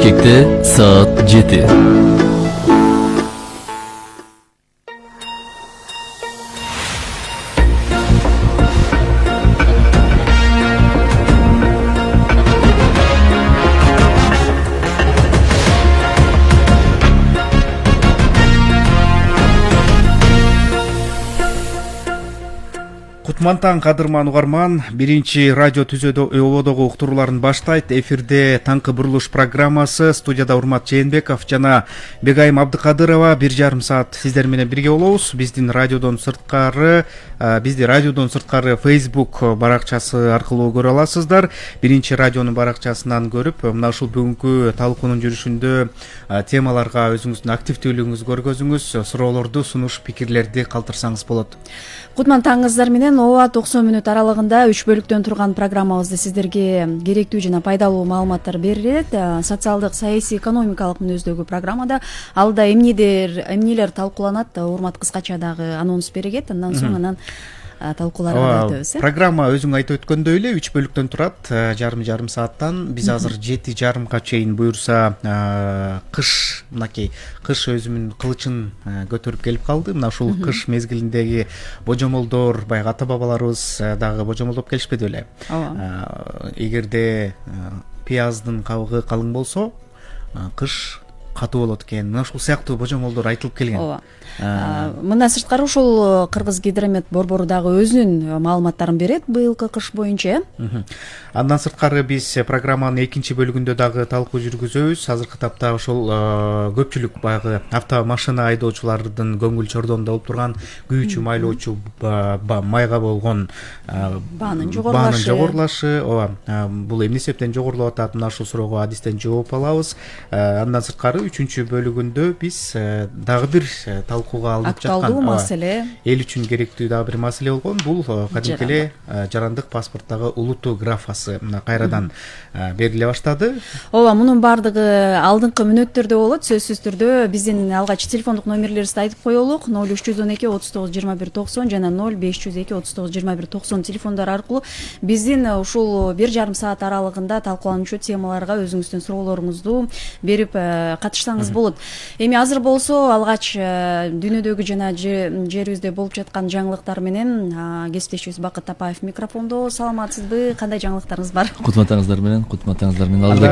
Bişkek'te saat 7. Кутмантан кадырман угарман, биринчи радио ободогу уктурууларын баштайт. Эфирде таңкы бурулуш программасы. Студияда Урмат Жээнбеков жана Бегайым Абдыкадырова 1,5 саат сиздер менен бирге болобуз. Бизди радиодон сырткары Facebook баракчасы аркылуу көрө аласыздар. Биринчи радионун баракчасынан көрүп, мына ушул бүгүнкү талкуунун жүрүшүндө темаларга өзүңүздүн активдүүлүгүңүздү көргөзүңүз, суроолорду, сунуш, пикирлерди калтырсаңыз болот. Кутман таңыңыздар менен ооба 90 мүнөт аралыгында 3 бөлүктөн турган программабызды сиздерге керектүү жана пайдалуу маалыматтар берет. Социалдык, саясий, экономикалык мүнөздөгү программада алда эмнелер талкууланат, Урмат кыскача дагы анонс берет. Андан соң талкууларга өтөбүз. Программа өзүң айтып өткөндөй эле 3 бөлүктөн турат. Жарым сааттан биз азыр 7:30га чейин буюрса кыш өзүнүн кылычын көтөрүп келип калды. Мына ушул кыш мезгилиндеги божомолдор, баягы ата бабаларыбыз дагы божомолдоп келишпеди беле? Эгерде пияздын кабыгы калың болсо, кыш катуу болот экен. Мына ушул сыяктуу божомолдор айтылып келген. Мына сырткары ушул Кыргызгидромет борбору дагы өзүнүн маалыматтарын берет быйылкы кыш боюнча. Андан сырткары биз программанын экинчи бөлүгүндө дагы талкуу жүргүзөбүз. Азыркы тапта ошол көпчүлүк баягы автомашина айдоочулардын көңүл чордонунда болуп турган күйүүчү майлоочу майга болгон баанын жогорулашы. Бул эмне себептен жогорулуп атат? Мына ушул суроого адистен жооп алабыз. Андан сырткары 3-чү бөлүгүндө биз дагы бир талкууга алынып жаткан актуалдуу маселе, эл үчүн керектүү дагы бир маселе болгон. Бул кадимки эле жарандык паспорттагы улуттуу графасы мына кайрадан бериле баштады. Ооба, мунун баардыгы алдыңкы мүнөттөрдө болот. Сөзсүз түрдө биздин алгач телефондук номерлерибизди айтып коелук. 0312 39 21 90 жана 0502 39 21 90 телефондору аркылуу биздин ушул 1,5 саат аралыгында талкуулануучу темаларга өзүңүздүн суроолоруңузду берип катышсаңыз болот. Эми азыр болсо алгач дүйнөдөгү жана жерибизде болуп жаткан жаңылыктар менен кесиптешибиз Бакыт Тапаев микрофондо. Саламатсызбы? Кандай жаңылыктарыңыз бар? Кутматаңыздар менен алдыда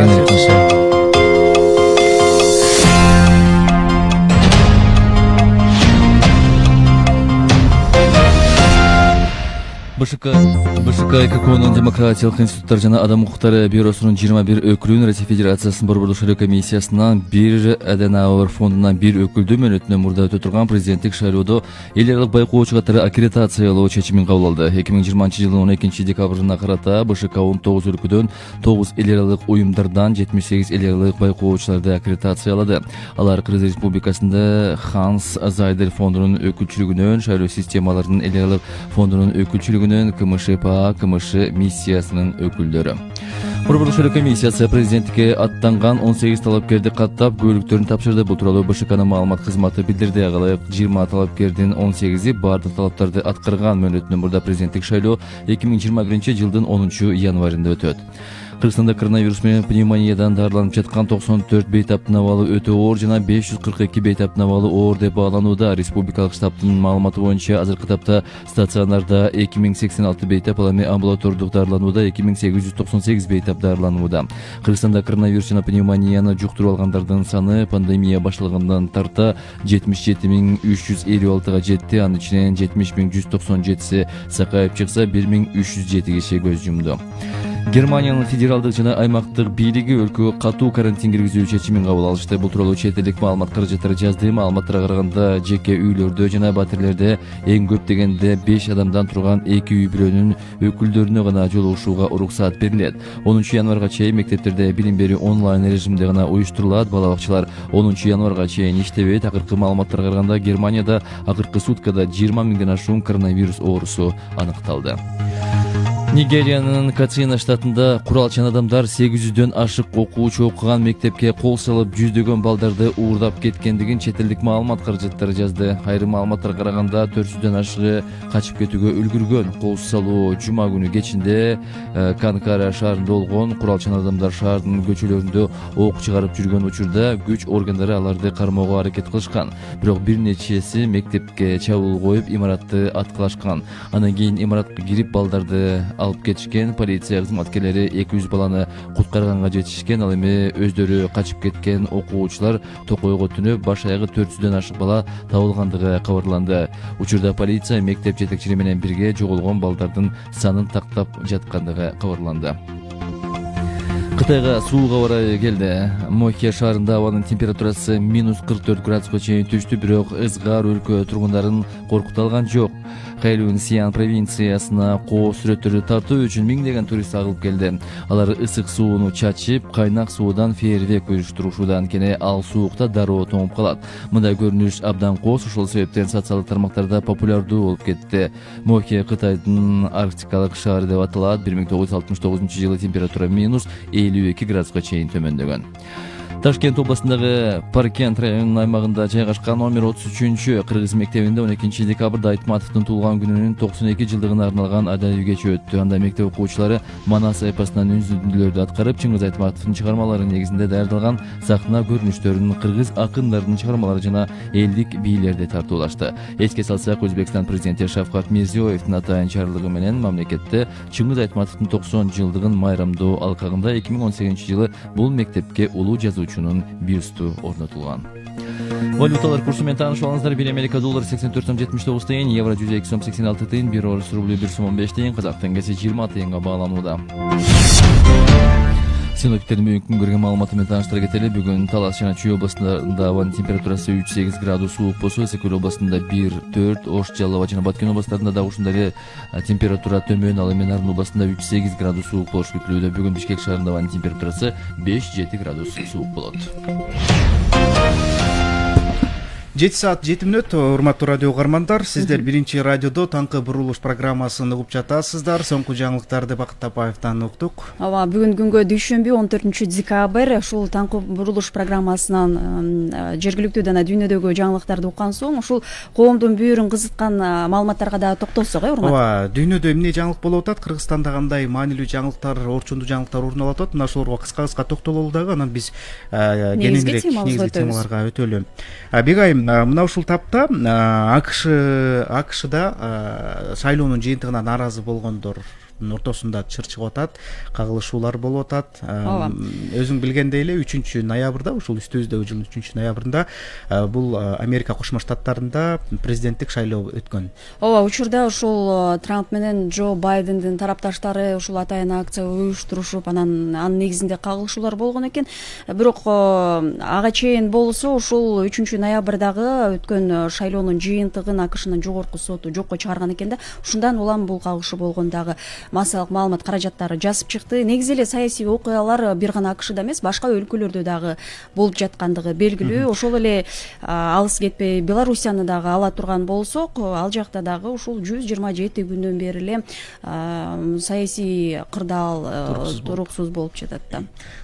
БШК ККОнун демократиялык институттар жана адам укуктары бюросунун 21 өкүлүн Россия Федерациясынын борбордук шайлоо комиссиясынан бир Аденауэр фондунан бир өкүлдү мөөнөтүнөн мурда өтө турган президенттик шайлоодо эл аралык байкоочу катары аккредитациялоо чечимин кабыл алды. 2020-жылдын 12 декабрына карата БШК 19 өлкөдөн 9 эл аралык уюмдардан 78 эл аралык байкоочуларды аккредитациялады. Алар Кыргыз Республикасында Ханс Зайдер фондунун өкүлчүлүгүнөн, шайлоо системаларынын эл аралык фондунун өкүлчүлүгүнөн, КМШ-ПА, КМШ миссиясынын өкүлдөрү. Борбордук шайлоо комиссиясы президенттикке аттанган 18 талапкерди каттап көйлүктөрүн тапшырды. Бул тууралуу БШКнын маалымат кызматы билдирди. Алайык 20 талапкердин 18-и бардык талаптарды аткарган. Мөөнөтүнөн мурда президенттик шайлоо 2021-жылдын 10-январында өтөт. Кыргызстанда коронавирус менен пневмониядан дарыланып жаткан 94 бейтаптын абалы өтө оор жана 542 бейтаптын абалы оор деп бааланууда. Республикалык штабтын маалыматы боюнча азыркы тапта стационарда 2086 бейтап, ал эми амбулатордук дарыланууда 2898 бейтап дарыланууда. Кыргызстанда коронавирус жана пневмонияны жуктуруп алгандардын саны пандемия башталгандан тарта 77.356-га жетти. Анын ичинен 70.197-си сакайып чыкса, 1.307 киши көз жумду. Германиянын федералдык жана аймактык бийлиги өлкөгө катуу карантин киргизүү чечимин кабыл алышты. Бул тууралуу чет элдик маалымат каражаттары жазды. Маалыматтарга караганда жеке үйлөрдө жана батирлерде эң көп дегенде 5 адамдан турган 2 үй бүлөнүн өкүлдөрүнө гана жолугушууга уруксаат берилет. 10-январга чейин мектептерде билим берүү онлайн режимде гана уюштурулат. Бала бакчалар 10-январга чейин иштебейт. Акыркы маалыматтарга караганда Германияда акыркы суткада 20 миңден ашуун коронавирус оорусу аныкталды. Нигериянын Катсина штатында куралчан адамдар 800дөн ашык окуучу окуган мектепке кол салып жүздөгөн балдарды уурдап кеткендигин чет элдик маалымат каражаттары жазды. Айрым маалыматтарга караганда 400дөн ашыгы качып кетүүгө үлгүргөн. Кол салуу жума күнү кечинде Канкара шаарында болгон. Куралчан адамдар шаардын көчөлөрүндө ок чыгарып жүргөн учурда күч органдары аларды кармоого аракет кылышкан. Бирок бир нечеси мектепке чабуул коюп имаратты аткылашкан. Андан кийин имаратка кирип балдарды алып кетишкен. Полиция кызматкерлери 200 баланы куткарганга жетишкен. Ал эми өздөрү качып кеткен окуучулар токойго түнөп баш аягы 400дөн ашык бала табылгандыгы кабарланды. Учурда полиция мектеп жетекчилери менен бирге жоголгон балдардын санын тактап жаткандыгы кабарланды. Кытайга сууга орай келди. Мохия шаарында абанын температурасы -44 градуска чейин түштү, бирок ызгар өлкө тургундарын коркута алган жок. Хэйлун Сиан провинциясына коо сүрөттөрдү тартуу үчүн миңдеген турист агылып келди. Алар ысык сууну чачып, кайнак суудан фейерверк уюштурушууда, анткени ал суукта дароо тоңуп калат. Мындай көрүнүш абдан кооз, ошол себептен социалдык тармактарда популярдуу болуп кетти. Мохия Кытайдын арктикалык шаары деп аталат. 1969-жылы температура -52 градуска чейин төмөндөгөн. Ташкент областындагы Паркент районунун аймагында жайгашкан номер 33 кыргыз мектебинде 12 декабрда Айтматовдун туулган күнүнүн 92 жылдыгына арналган адайы кечи өттү. Анда мектеп окуучулары Манас эпосунан үнсүндүлөрдү аткарып, Чыңгыз Айтматовдун чыгармалары негизинде даярдалган сахна көрүнүштөрүн, кыргыз акындарынын чыгармалары жана элдик бийлерди тартуулашты. Эске салсак, Өзбекстан президенти Шавкат Мирзиёевдун атайын чарылыгы менен мамлекетте Чыңгыз Айтматовдун 90 жылдыгын майрамдоо алкагында 2018-жылы бул мектепке улуу жазуучунун бюсту орнотулган. Валюталар курсу менен таанышып алыңыздар. 1 Америка доллары 84,79 тыйын, евро 102,86 тыйын, 1 орус рублю 1,15 тыйын, казак теңгеси 20 тыйынга бааланууда. Синоптиктердин бүгүнкү күнгө берген маалыматы менен тааныштыра кетели. Бүгүн Талас жана Чүй областында абанын температурасы 3-8 градус суук болсо, Эсекөл областында 1-4, Ош, Жалал жана Баткен областарында да ушундай температура төмөн. Ал эми Нарын областында 3-8 градус суук болушу күтүлүүдө. Бүгүн Бишкек шаарында абанын температурасы 5-7 градус суук болот. 7 саат 7 мүнөт. Урматтуу радио угармандар, сиздер биринчи радиодо таңкы бурулуш программасын угуп жатасыздар. Соңку жаңылыктарды Бакыт Тапаевден уктук. Ооба, бүгүн күнгө дүйшөмбү 14 декабрь ушул таңкы бурулуш программасынан жергиликтүү жана дүйнөдөгү жаңылыктарды уккан соң ушул коомдун бүйүрүн кызыткан маалыматтарга да токтолсок, урмат. Ооба, дүйнөдө эмне жаңылык болуп атат? Кыргызстанда кандай маанилүү жаңылыктар, орчундуу жаңылыктар орун алып атат? Мына ошолорго кыска токтололу дагы, анан биз кеңирээк негизги темаларга өтөлү. Бегайым, мына ушул тапта АКШда шайлоонун жыйынтыгына нааразы болгондор ортосунда чыр чыгып атат, кагылышуулар болуп атат. Өзүң билгендей эле 3 ноябрда, ушул үстүбүздөгү жылдын 3 ноябрында бул Америка Кошмо Штаттарында президенттик шайлоо өткөн. Ооба, учурда ушул Трамп менен Джо Байдендин тарапташтары ушул атайын акция уюштурушуп, анын негизинде кагылышуулар болгон экен. Бирок ага чейин болсо ушул 3 ноябрдагы өткөн шайлоонун жыйынтыгын АКШнын жогорку соту жокко чыгарган экен да. Ушундан улам бул кагылышы болгон дагы массалык маалымат каражаттары жазып чыкты. Негизи эле саясий окуялар бир гана АКШда эмес, башка өлкөлөрдө дагы болуп жаткандыгы белгилүү. Ошол эле алыс кетпей Белоруссияны дагы ала турган болсок, ал жакта дагы ушул 127 күндөн бери эле саясий кырдаал туруксуз болуп жатат да.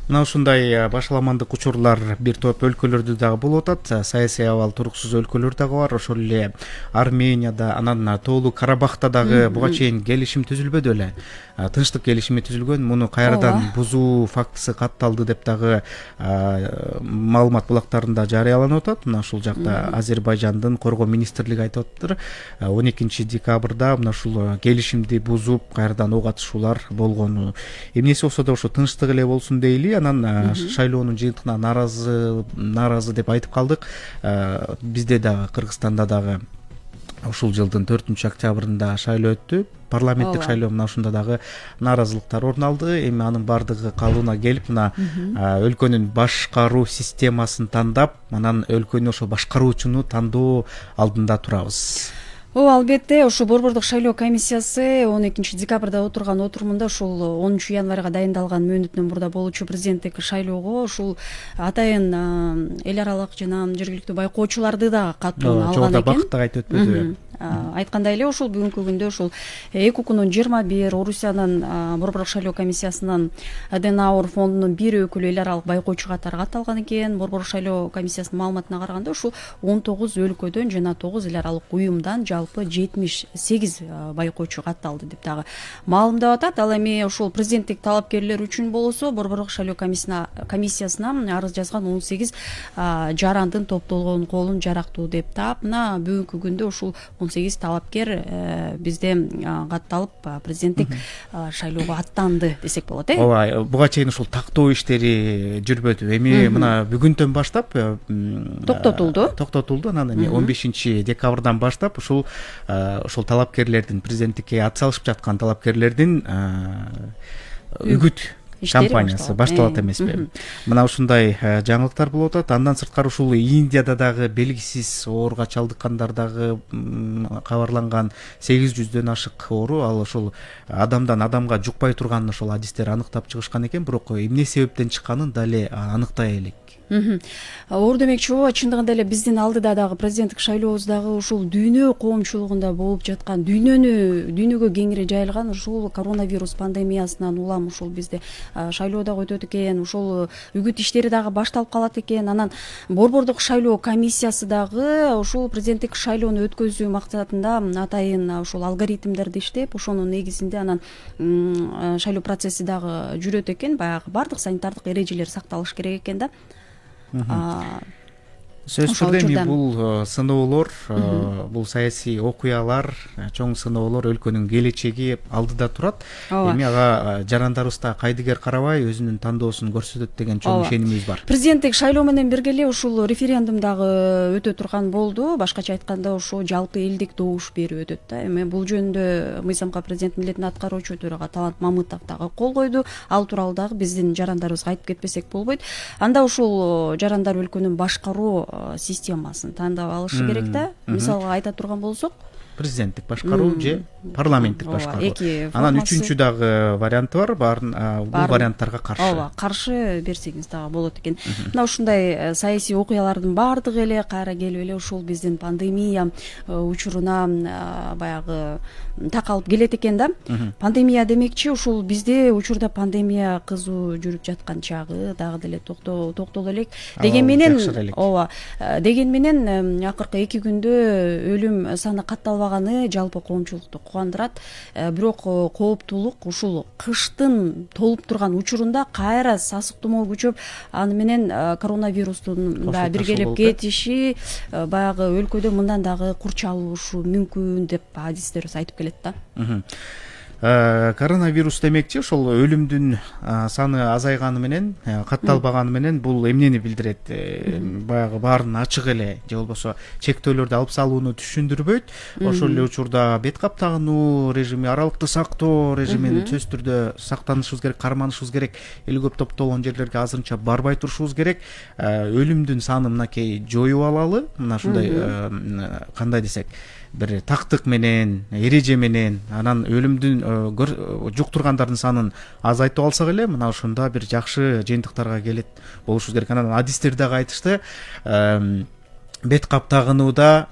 Мына ушундай башаламандык учурлар бир топ өлкөлөрдө дагы болуп атат. Саясий абал туруксуз өлкөлөр дагы бар. Ошол эле Арменияда, анан Тоолуу Карабахта дагы буга чейин келишим түзүлбөдү эле. Тынчтык келишими түзүлгөн. Муну кайрадан бузуу фактысы катталды деп дагы маалымат булактарында жарыяланып атат. Мына ушул жакта Азербайжандын коргоо министрлиги айтып атыптыр. 12 декабрда мына ушул келишимди бузуп кайрадан ок атышуулар болгону. Эмнеси болсо да ошо тынчтык эле болсун дейли. Анан шайлоонун жыйынтыгына нааразы деп айтып калдык. Бизде дагы Кыргызстанда дагы ушул жылдын 4 октябрында шайлоо өттү. Парламенттик шайлоо, мына ушунда дагы нааразылыктар орун алды. Эми анын бардыгы калыбына келип, мына өлкөнүн башкаруу системасын тандап, анан өлкөнү ошо башкаруучуну тандоо алдында турабыз. Албетте, ошо Борбордук шайлоо комиссиясы 12 декабрда отурган отурумунда ушул 10 январга дайындалган мөөнөтүнөн мурда болуучу президенттик шайлоого ушул атайын эл аралык жана жергиликтүү байкоочуларды да катууну алган экен. Жогоруда Бакыт да айтып өтпөдүбү? Айткандай эле ушул бүгүнкү күндө ушул ЭКУКнун 21, Орусиянын Борбордук шайлоо комиссиясынын Аденауэр фондунун бир өкүлү эл аралык байкоочу катары катталган экен. Борбордук шайлоо комиссиясынын маалыматына караганда ушул 19 өлкөдөн жана 9 эл аралык уюмдан жалпы 78 байкоочу катталды деп дагы маалымдап атат. Ал эми ушул президенттик талапкерлер үчүн болсо Борбордук шайлоо комиссиясына арыз жазган 18 жарандын топтолгон колун жарактуу деп таап, мына бүгүнкү күндө ушул 18 талапкер бизде катталып президенттик шайлоого аттанды десек болот. Ооба, буга чейин ушул тактоо иштери жүрбөдү. Эми мына бүгүндөн баштап токтотулду. Анан эми 15 декабрдан баштап ушул талапкерлердин, президенттикке ат салышып жаткан талапкерлердин үгүт кампаниясы башталат эмеспи? Мына ушундай жаңылыктар болуп атат. Андан сырткары ушул Индияда дагы белгисиз ооруга чалдыккандар дагы кабарланган. 800дөн ашык оору, ал ушул адамдан адамга жукпай турганын ошол адистер аныктап чыгышкан экен, бирок эмне себептен чыкканын дали аныктай элек. Оор демекчи ооба, чындыгында эле биздин алдыда дагы президенттик шайлообуздагы ушул дүйнө коомчулугунда болуп жаткан, дүйнөгө кеңири жайылган ушул коронавирус пандемиясынан улам ушул бизде шайлоо дагы өтөт экен, ушул үгүт иштери дагы башталып калат экен. Анан Борбордук шайлоо комиссиясы дагы ушул президенттик шайлоону өткөзүү максатында атайын ушул алгоритмдерди иштеп, ошонун негизинде анан шайлоо процесси дагы жүрөт экен. Баягы бардык санитардык эрежелер сакталыш керек экен да. Сөзсүз түрдө эми бул сыноолор, бул саясий окуялар, чоң сыноолор өлкөнүн келечеги алдыда турат. Эми ага жарандарыбыз да кайдыгер карабай өзүнүн тандоосун көрсөтөт деген чоң ишенимибиз бар. Президенттик шайлоо менен бирге эле ушул референдум дагы өтө турган болду. Башкача айтканда ошо жалпы элдик добуш берүү өтөт да. Эми бул жөнүндө мыйзамка президент милдетин аткаруучу төрага Талант Мамытов дагы кол койду. Ал тууралуу дагы биздин жарандарыбызга айтып кетпесек болбойт. Анда ушул жарандар өлкөнүн башкаруу системасын тандап алышы керек да. Мисалга айта турган болсок, президенттик башкаруу же парламенттик башкаруу. Анан үчүнчү дагы варианты бар. Бул варианттарга каршы. Ооба, каршы берсеңиз дагы болот экен. Мына ушундай саясий окуялардын баардыгы эле кайра келип эле ушул биздин пандемия учуруна баягы такалып келет экен да. Пандемия демекчи ушул бизде учурда пандемия кызуу жүрүп жаткан чагы дагы деле токтоло элек. Деген менен акыркы 2 күндө өлүм саны катталбаганы жалпы коомчулукту кубандырат. Бирок кооптуулук ушул кыштын толуп турган учурунда кайра сасык тумоо күчөп, аны менен коронавирустун биргелеп кетиши баягы өлкөдө мындан дагы курчалышы мүмкүн деп адистерибиз айтып келет да. Коронавирус демекчи ошол өлүмдүн саны азайганы менен, катталбаганы менен бул эмнени билдирет? Баягы баарын ачык эле же болбосо чектөөлөрдү алып салууну түшүндүрбөйт. Ошол эле учурда бет кап тагынуу режими, аралыкты сактоо режимин сөзсүз түрдө сактанышыбыз керек, карманышыбыз керек. Эл көп топтолгон жерлерге азырынча барбай турушубуз керек. Өлүмдүн санын мынакей жоюп алалы. Мына ушундай кандай десек, бир тактык менен, эреже менен, анан өлүмдүн жуктургандардын санын азайтып алсак эле, мына ошондо бир жакшы жыйынтыктарга келет болушубуз керек. Анан адистер дагы айтышты, бет кап тагынууда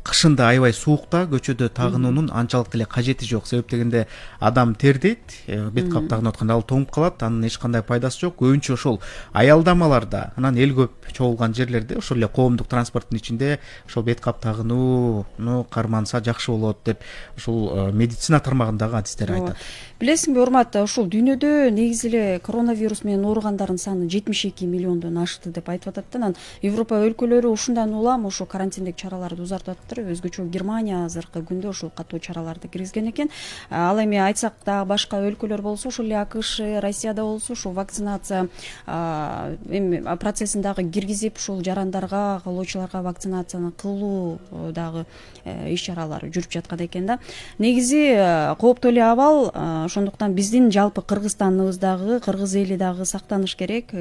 кышында аябай суукта көчөдө тагынуунун анчалык деле кажети жок. Себеп дегенде адам тердейт, бет кап тагынып атканда ал тоңуп калат, анын эч кандай пайдасы жок. Көбүнчө ошол аялдамаларда, анан эл көп чогулган жерлерде, ошол эле коомдук транспорттун ичинде ошол бет кап тагынууну карманса жакшы болот деп ушул медицина тармагындагы адистер айтат. Билесиңби урмат, ушул дүйнөдө негизи эле коронавирус менен ооругандардын саны 72 миллиондон ашты деп айтып атат да. Анан Европа өлкөлөрү ушундан улам ошо карантиндик чараларды узартып атат. Өзгөчө Германия азыркы күндө ушул катуу чараларды киргизген экен. Ал эми айтсак да башка өлкөлөр болсо, ушул эле АКШ, Россияда болсо ушул вакцинация процессин дагы киргизип, ушул жарандарга, каалоочуларга вакцинацияны кылуу дагы иш-чаралары жүрүп жаткан экен да. Негизи кооптуу эле абал, ошондуктан биздин жалпы Кыргызстаныбыздагы, кыргыз эли дагы сактаныш керек.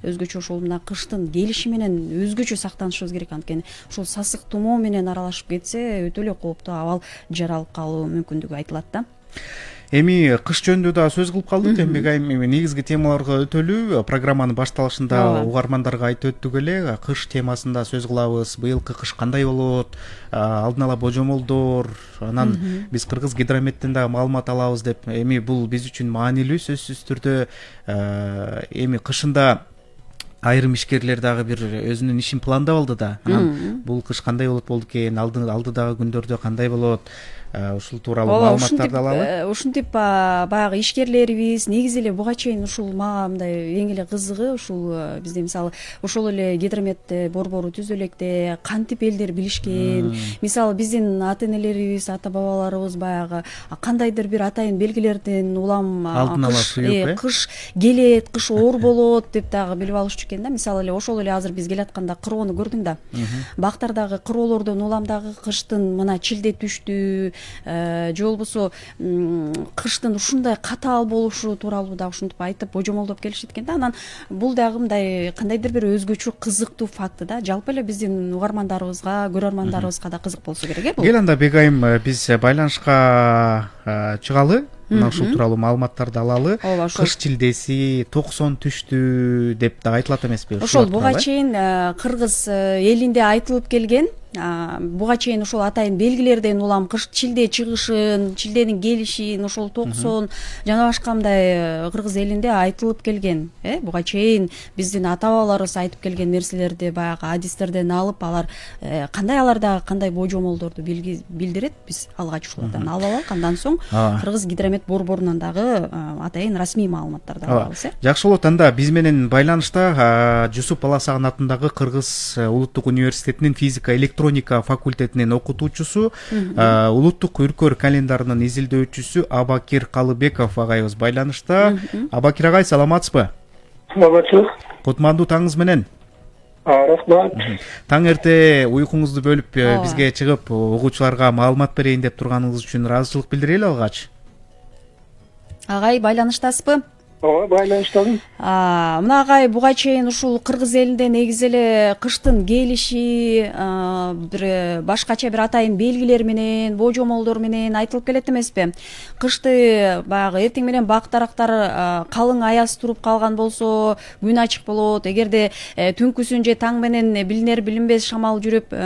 Өзгөчө ушул мына кыштын келиши менен өзгөчө сактанышыбыз керек. Анткени ушул сасык тумоо менен аралашып кетсе өтө эле кооптуу абал жаралып калуу мүмкүндүгү айтылат да. Эми кыш жөнүндө дагы сөз кылып калдык. Эми Бегайым негизги темаларга өтөлү. Программанын башталышында Ооба. угармандарга айтып өттүк эле. Кыш темасында сөз кылабыз. Быйылкы кыш кандай болот? Алдын ала божомолдор, анан биз Кыргыз гидрометтен дагы маалымат алабыз деп. Эми бул биз үчүн маанилүү сөзсүз түрдө. Эми кышында айрым ишкерлер дагы бир өзүнүн ишин пландап алды да. Анан бул кыш кандай болот болду экен, алдыдагы күндөрдө кандай болот? Ушул тууралуу маалыматтарды алалы. Ушинтип баягы ишкерлерибиз негизи эле буга чейин ушул мага мындай эң эле кызыгы ушул бизде мисалы ошол эле гидромет борбору түзө электе кантип элдер билишкен. Мисалы биздин ата энелерибиз, ата бабаларыбыз баягы кандайдыр бир атайын белгилерден улам Алдын ала туюп, кыш келет, кыш оор болот деп дагы билип алышчу экен да. Мисалы эле ошол эле азыр биз келатканда кыроону көрдүң да. Бактардагы кыроолордон улам дагы кыштын мына чилде түштү, же болбосо кыштын ушундай катаал болушу тууралуу дагы ушинтип айтып божомолдоп келишет экен да. Анан бул дагы мындай кандайдыр бир өзгөчө кызыктуу факт да. Жалпы эле биздин угармандарыбызга, көрөрмандарыбызга да кызык болсо керек бул. Кел анда Бегайым, биз байланышка чыгалы. Мына ушул тууралуу маалыматтарды алалы. Кыш чилдеси 90 түштү деп дагы айтылат эмеспи? Ошол буга чейин кыргыз элинде айтылып келген, буга чейин ошол атайын белгилерден улам кыш чилде чыгышын, чилденин келишин, ошол 90 жана башка мындай кыргыз элинде айтылып келген. Буга чейин биздин ата бабаларыбыз айтып келген нерселерди баягы адистерден алып, алар кандай божомолдорду билдирет, биз алгач ушулардан алып алалык. Андан соң Кыргыз гидромет борборунан дагы атайын расмий маалыматтарды алабыз. Жакшы болот. Анда биз менен байланышта Жусуп Баласагын атындагы Кыргыз улуттук университетинин физика электроника факультетинин окутуучусу, улуттук үркөр календарынын изилдөөчүсү Абакир Калыбеков агайыбыз байланышта. Абакир агай, саламатсызбы? Саламатсыз. Кутмандуу таңыңыз менен. Рахмат. Таң эрте уйкуңузду бөлүп бизге чыгып угуучуларга маалымат берейин деп турганыңыз үчүн ыраазычылык билдирели алгач. Агай, байланыштасызбы? Ооба, байланыштадым. Мына агай буга чейин ушул кыргыз элинде негизи эле кыштын келиши бир башкача бир атайын белгилер менен, божомолдор менен айтылып келет эмеспи? Кышты баягы эртең менен бак дарактар калың аяз туруп калган болсо, күн ачык болот. Эгерде түнкүсүн же таң менен билинер билинбес шамал жүрүп,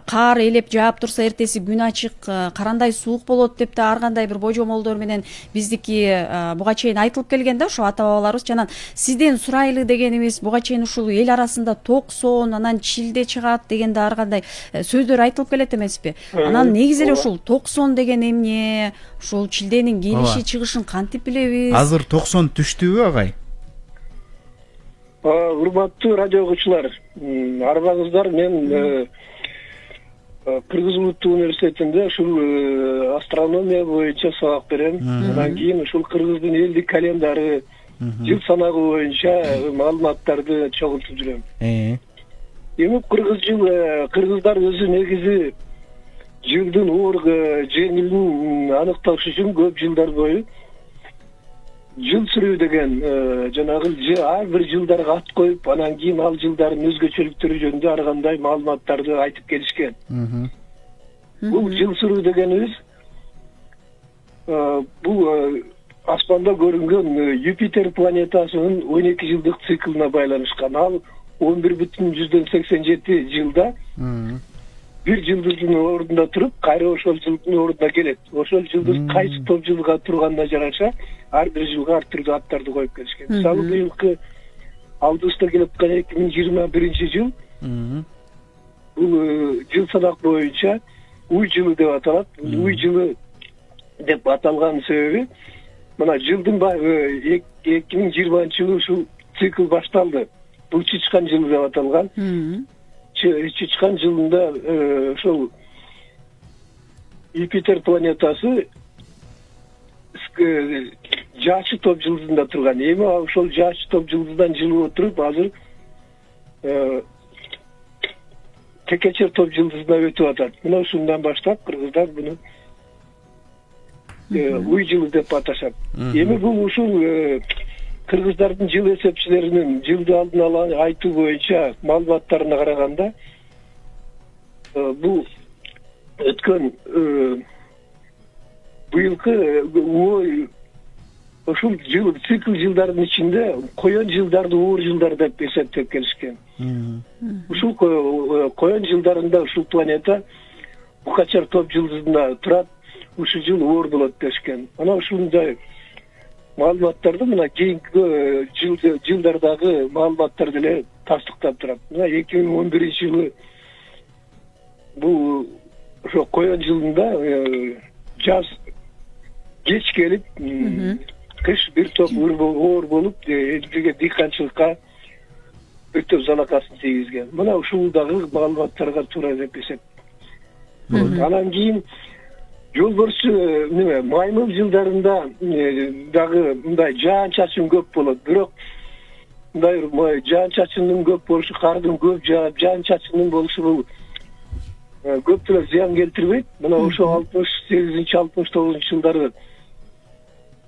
кар элеп жаап турса, эртеси күн ачык, карандай суук болот деп да ар кандай бир божомолдор менен биздики буга чейин айтылып келген да, ошо ата бабаларыбыз. Жанан сизден сурайлы дегенибиз, буга чейин ушул эл арасында 90, анан чилде чыгат дегенде ар кандай сөздөр айтылып келет эмеспи? Анан негизи эле ушул 90 деген эмне, ушул чилденин келиши чыгышын кантип билебиз? Азыр 90 түштүбү агай? Урматтуу радио угуучулар, арбаңыздар, мен Кыргыз улуттук университетинде ушул астрономия боюнча сабак берем. Андан кийин ушул Кыргыздын элдик календары, жыл санагы боюнча маалыматтарды чогултуп жүрөм. Эми кыргыздар өзү негизи жылдын оор жеңилин аныкташ үчүн көп жылдар бою жыл сүрүү деген жанагы ар бир жылдарга ат коюп, анан кийин ал жылдардын өзгөчөлүктөрү жөнүндө ар кандай маалыматтарды айтып келишкен. Бул жыл сүрүү дегенибиз бул аспанда көрүнгөн Юпитер планетасынын 12 жылдык циклына байланышкан. Ал 11,87 жылда бир жылдыздын ордунда туруп, кайра ошол жылдын ордуна келет. Ошол жылдыз кайсы топ жылга турганына жараша ар бир жылга ар түрдүү аттарды коюп келишкен. Мисалы быйылкы алдыбызда келип аткан 2021 жыл бул жыл санак боюнча уй жылы деп аталат. Уй жылы деп аталган себеби мына жылдын 2020 жылы ушул цикл башталды. Бул чычкан жылы деп аталган. Чычкан жылында ошол Юпитер планетасы жаачы топ жылдызында турган. Эми ошол жаачы топ жылдыздан жылып отуруп, азыр текечер топ жылдызына өтүп атат. Мына ушундан баштап кыргыздар буну уй жылы деп аташат. Эми бул ушул кыргыздардын жыл эсепчилеринин жылды алдын ала айтуу боюнча маалыматтарына караганда бул өткөн быйылкы ушул жыл цикл жылдардын ичинде коен жылдарды оор жылдар деп эсептеп келишкен. Ушул коен жылдарында ушул планета Букачар топ жылдызында турат, ушул жыл оор болот дешкен. Анан ушундай маалыматтарды мына кийинки жылдардагы маалыматтар деле тастыктап турат. Мына 2011-жылы бул ошо коен жылында жаз кеч келип, кыш бир топ оор болуп, элге дыйканчылыкка бир топ залакасын тийгизген. Мына ушулдагы маалыматтарга туура деп эсеп. Анан кийин жолборсу маймыл жылдарында дагы мындай жаан-чачын көп болот. Бирок мындай жаан-чачындын көп болушу, кардын көп жаап, жаан-чачындын болушу бул көп деле зыян келтирбейт. Мына ошо 68-69 жылдары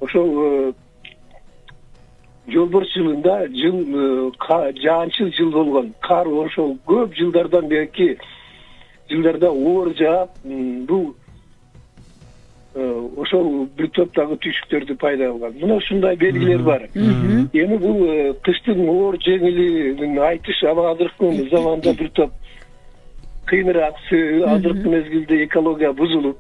ошол жолборс жылында жаанчыл жыл болгон. Кар ошол көп жылдардан берки жылдарда оор жаап, бул ошол бир топтогу түйшүктөрдү пайда кылган. Мына ушундай белгилер бар. Эми бул кыштын оор жеңили айтыш аба азыркы заманда бир топ кыйыныраак, азыркы мезгилде экология бузулуп,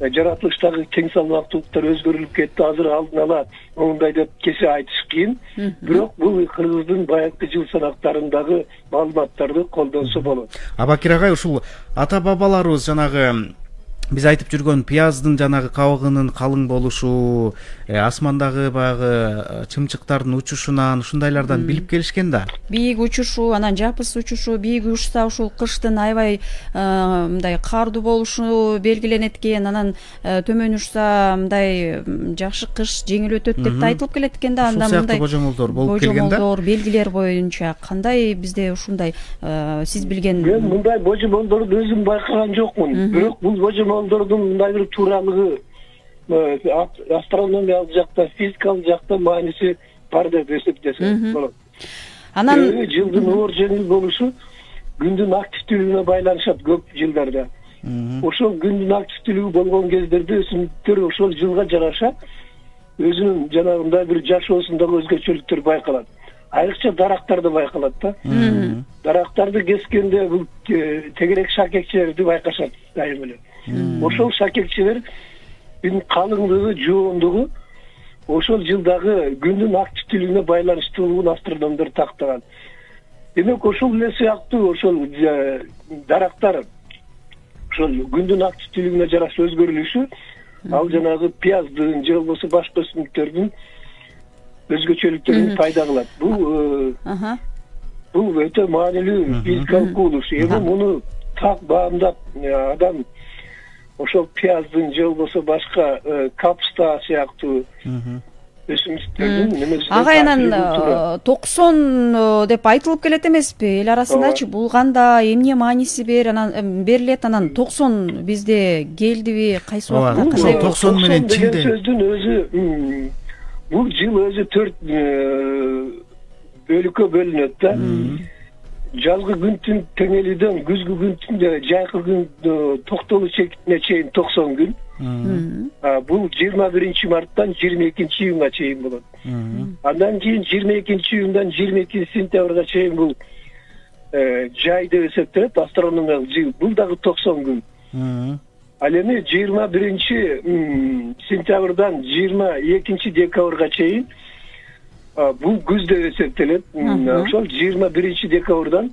жаратылыштагы тең салмактуулуктар өзгөрүлүп кетти. Азыр алдын ала мондай деп кесе айтыш кийин, бирок бул кыргыздын баягы жыл санактарындагы маалыматтарды колдонсо болот. Абакир агай, ушул ата бабаларыбыз жанагы биз айтып жүргөн пияздын жанагы кабыгынын калың болушу, асмандагы баягы чымчыктардын учушунан, ушундайлардан билип келишкен да. Бийик учушу, анан жапыс учушу, бийик учса ушул кыштын аябай мындай кардуу болушу белгиленет экен. Анан төмөн учса мындай жакшы кыш жеңил өтөт деп айтылып келет экен да. Ушул сыяктуу божомолдор болуп келген да. Божомолдор, белгилер боюнча кандай бизде ушундай сиз билген? Мен мындай божомолдорду өзүм байкаган жокмун. Бирок бул божомолдордун мындай бир тууралыгы астрономиялык жакта, физикалык жакта мааниси бар деп эсептесем болот. Анан жылдын оор жеңил болушу күндүн активдүүлүгүнө байланышат көп жылдарда. Ошол күндүн активдүүлүгү болгон кездерде өсүмдүктөр ошол жылга жараша өзүнүн жанагындай бир жашоосундагы өзгөчөлүктөр байкалат. Айрыкча дарактарда байкалат да. Дарактарды кескенде бул тегерек шакекчелерди байкашат дайым эле. Ошол шакекчелер калыңдыгы, жоондугу ошол жылдагы күндүн активдүүлүгүнө байланыштуулугун астрономдор тактаган. Демек ошол эле сыяктуу ошол дарактар ошол күндүн активдүүлүгүнө жараша өзгөрүлүшү ал жанагы пияздын же болбосо башка өсүмдүктөрдүн өзгөчөлүктөрүн пайда кылат. Бул өтө маанилүү физикалык кубулуш. Эми муну так баамдап адам ошол пияздын же болбосо башка капуста сыяктуу өсүмдүктөрдүн немесине агай анан 90 деп айтылып келет эмеспи эл арасындачы? Бул кандай, эмне мааниси берилет? Анан 90 бизде келдиби, кайсы убакта кандай? 90 менен чилде сөздүн өзү бул жыл өзү 4 бөлүккө бөлүнөт да. Жазгы күндүн теңелүүдөн күзгү күндүн жайкы күн токтолуу чекитине чейин 90 күн. Бул 21 марттан 22 июнга чейин болот. Андан кийин 22 июндан 22 сентябрга чейин бул жай деп эсептелет, астрономиялык жыл. Бул дагы 90 күн. Ал эми 21 сентябрдан 22 декабрга чейин бул күз деп эсептелет. Ошол 21 декабрдан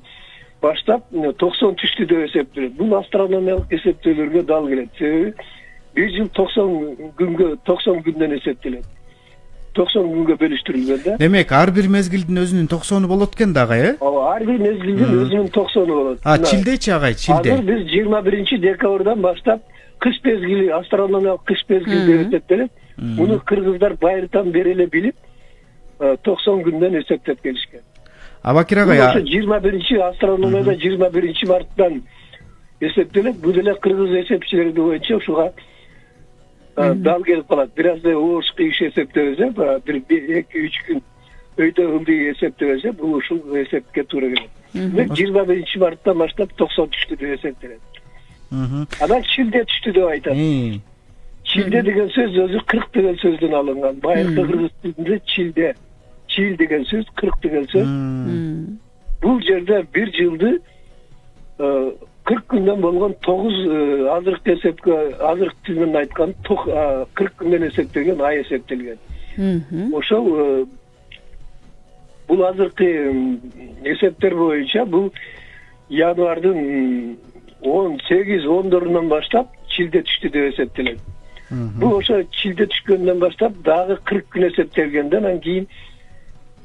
баштап 90 түштү деп эсептелет. Бул астрономиялык эсептөөлөргө дал келет. Себеби бир жыл 90 күндөн эсептелет. 90 күнгө бөлүштүрүлгөн да. Демек ар бир мезгилдин өзүнүн 90 болот экен да агай, Ар бир мезгилдин өзүнүн 90 болот. Чилдечи агай, чилде? Азыр биз 21 декабрдан баштап кыш мезгили, астрономиялык кыш мезгили деп эсептелет. Муну кыргыздар байыртан бери эле билип 90 күндөн эсептеп келишкен. Абакир агай, ошо 21 астрономияда 21 марттан эсептелет. Бул эле кыргыз эсепчилери боюнча ушуга дал келип калат. Бир аз да оошку иш эсептебесе, бир 2-3 күн өйдө ылдый эсептебесе, бул ушул эсепке туура келет. Демек 21 марттан баштап 90 түштү деп эсептелет. Анан чилде түштү деп айтат. Чилде деген сөз өзү 40 деген сөздөн алынган. Байыркы кыргыз тилинде чилде. Чил деген сөз 40 деген сөз. Бул жерде bir жылды 40 күндөн болгон 9 азыркы эсепке, азыркы тил менен айткан 40 күндөн эсептелген ай эсептелген. Ошол бул азыркы эсептер боюнча бул январдын 18-10 баштап чилде түштү деп эсептелет. Бул ошо чилде түшкөндөн баштап дагы 40 күн эсептелгенден анан кийин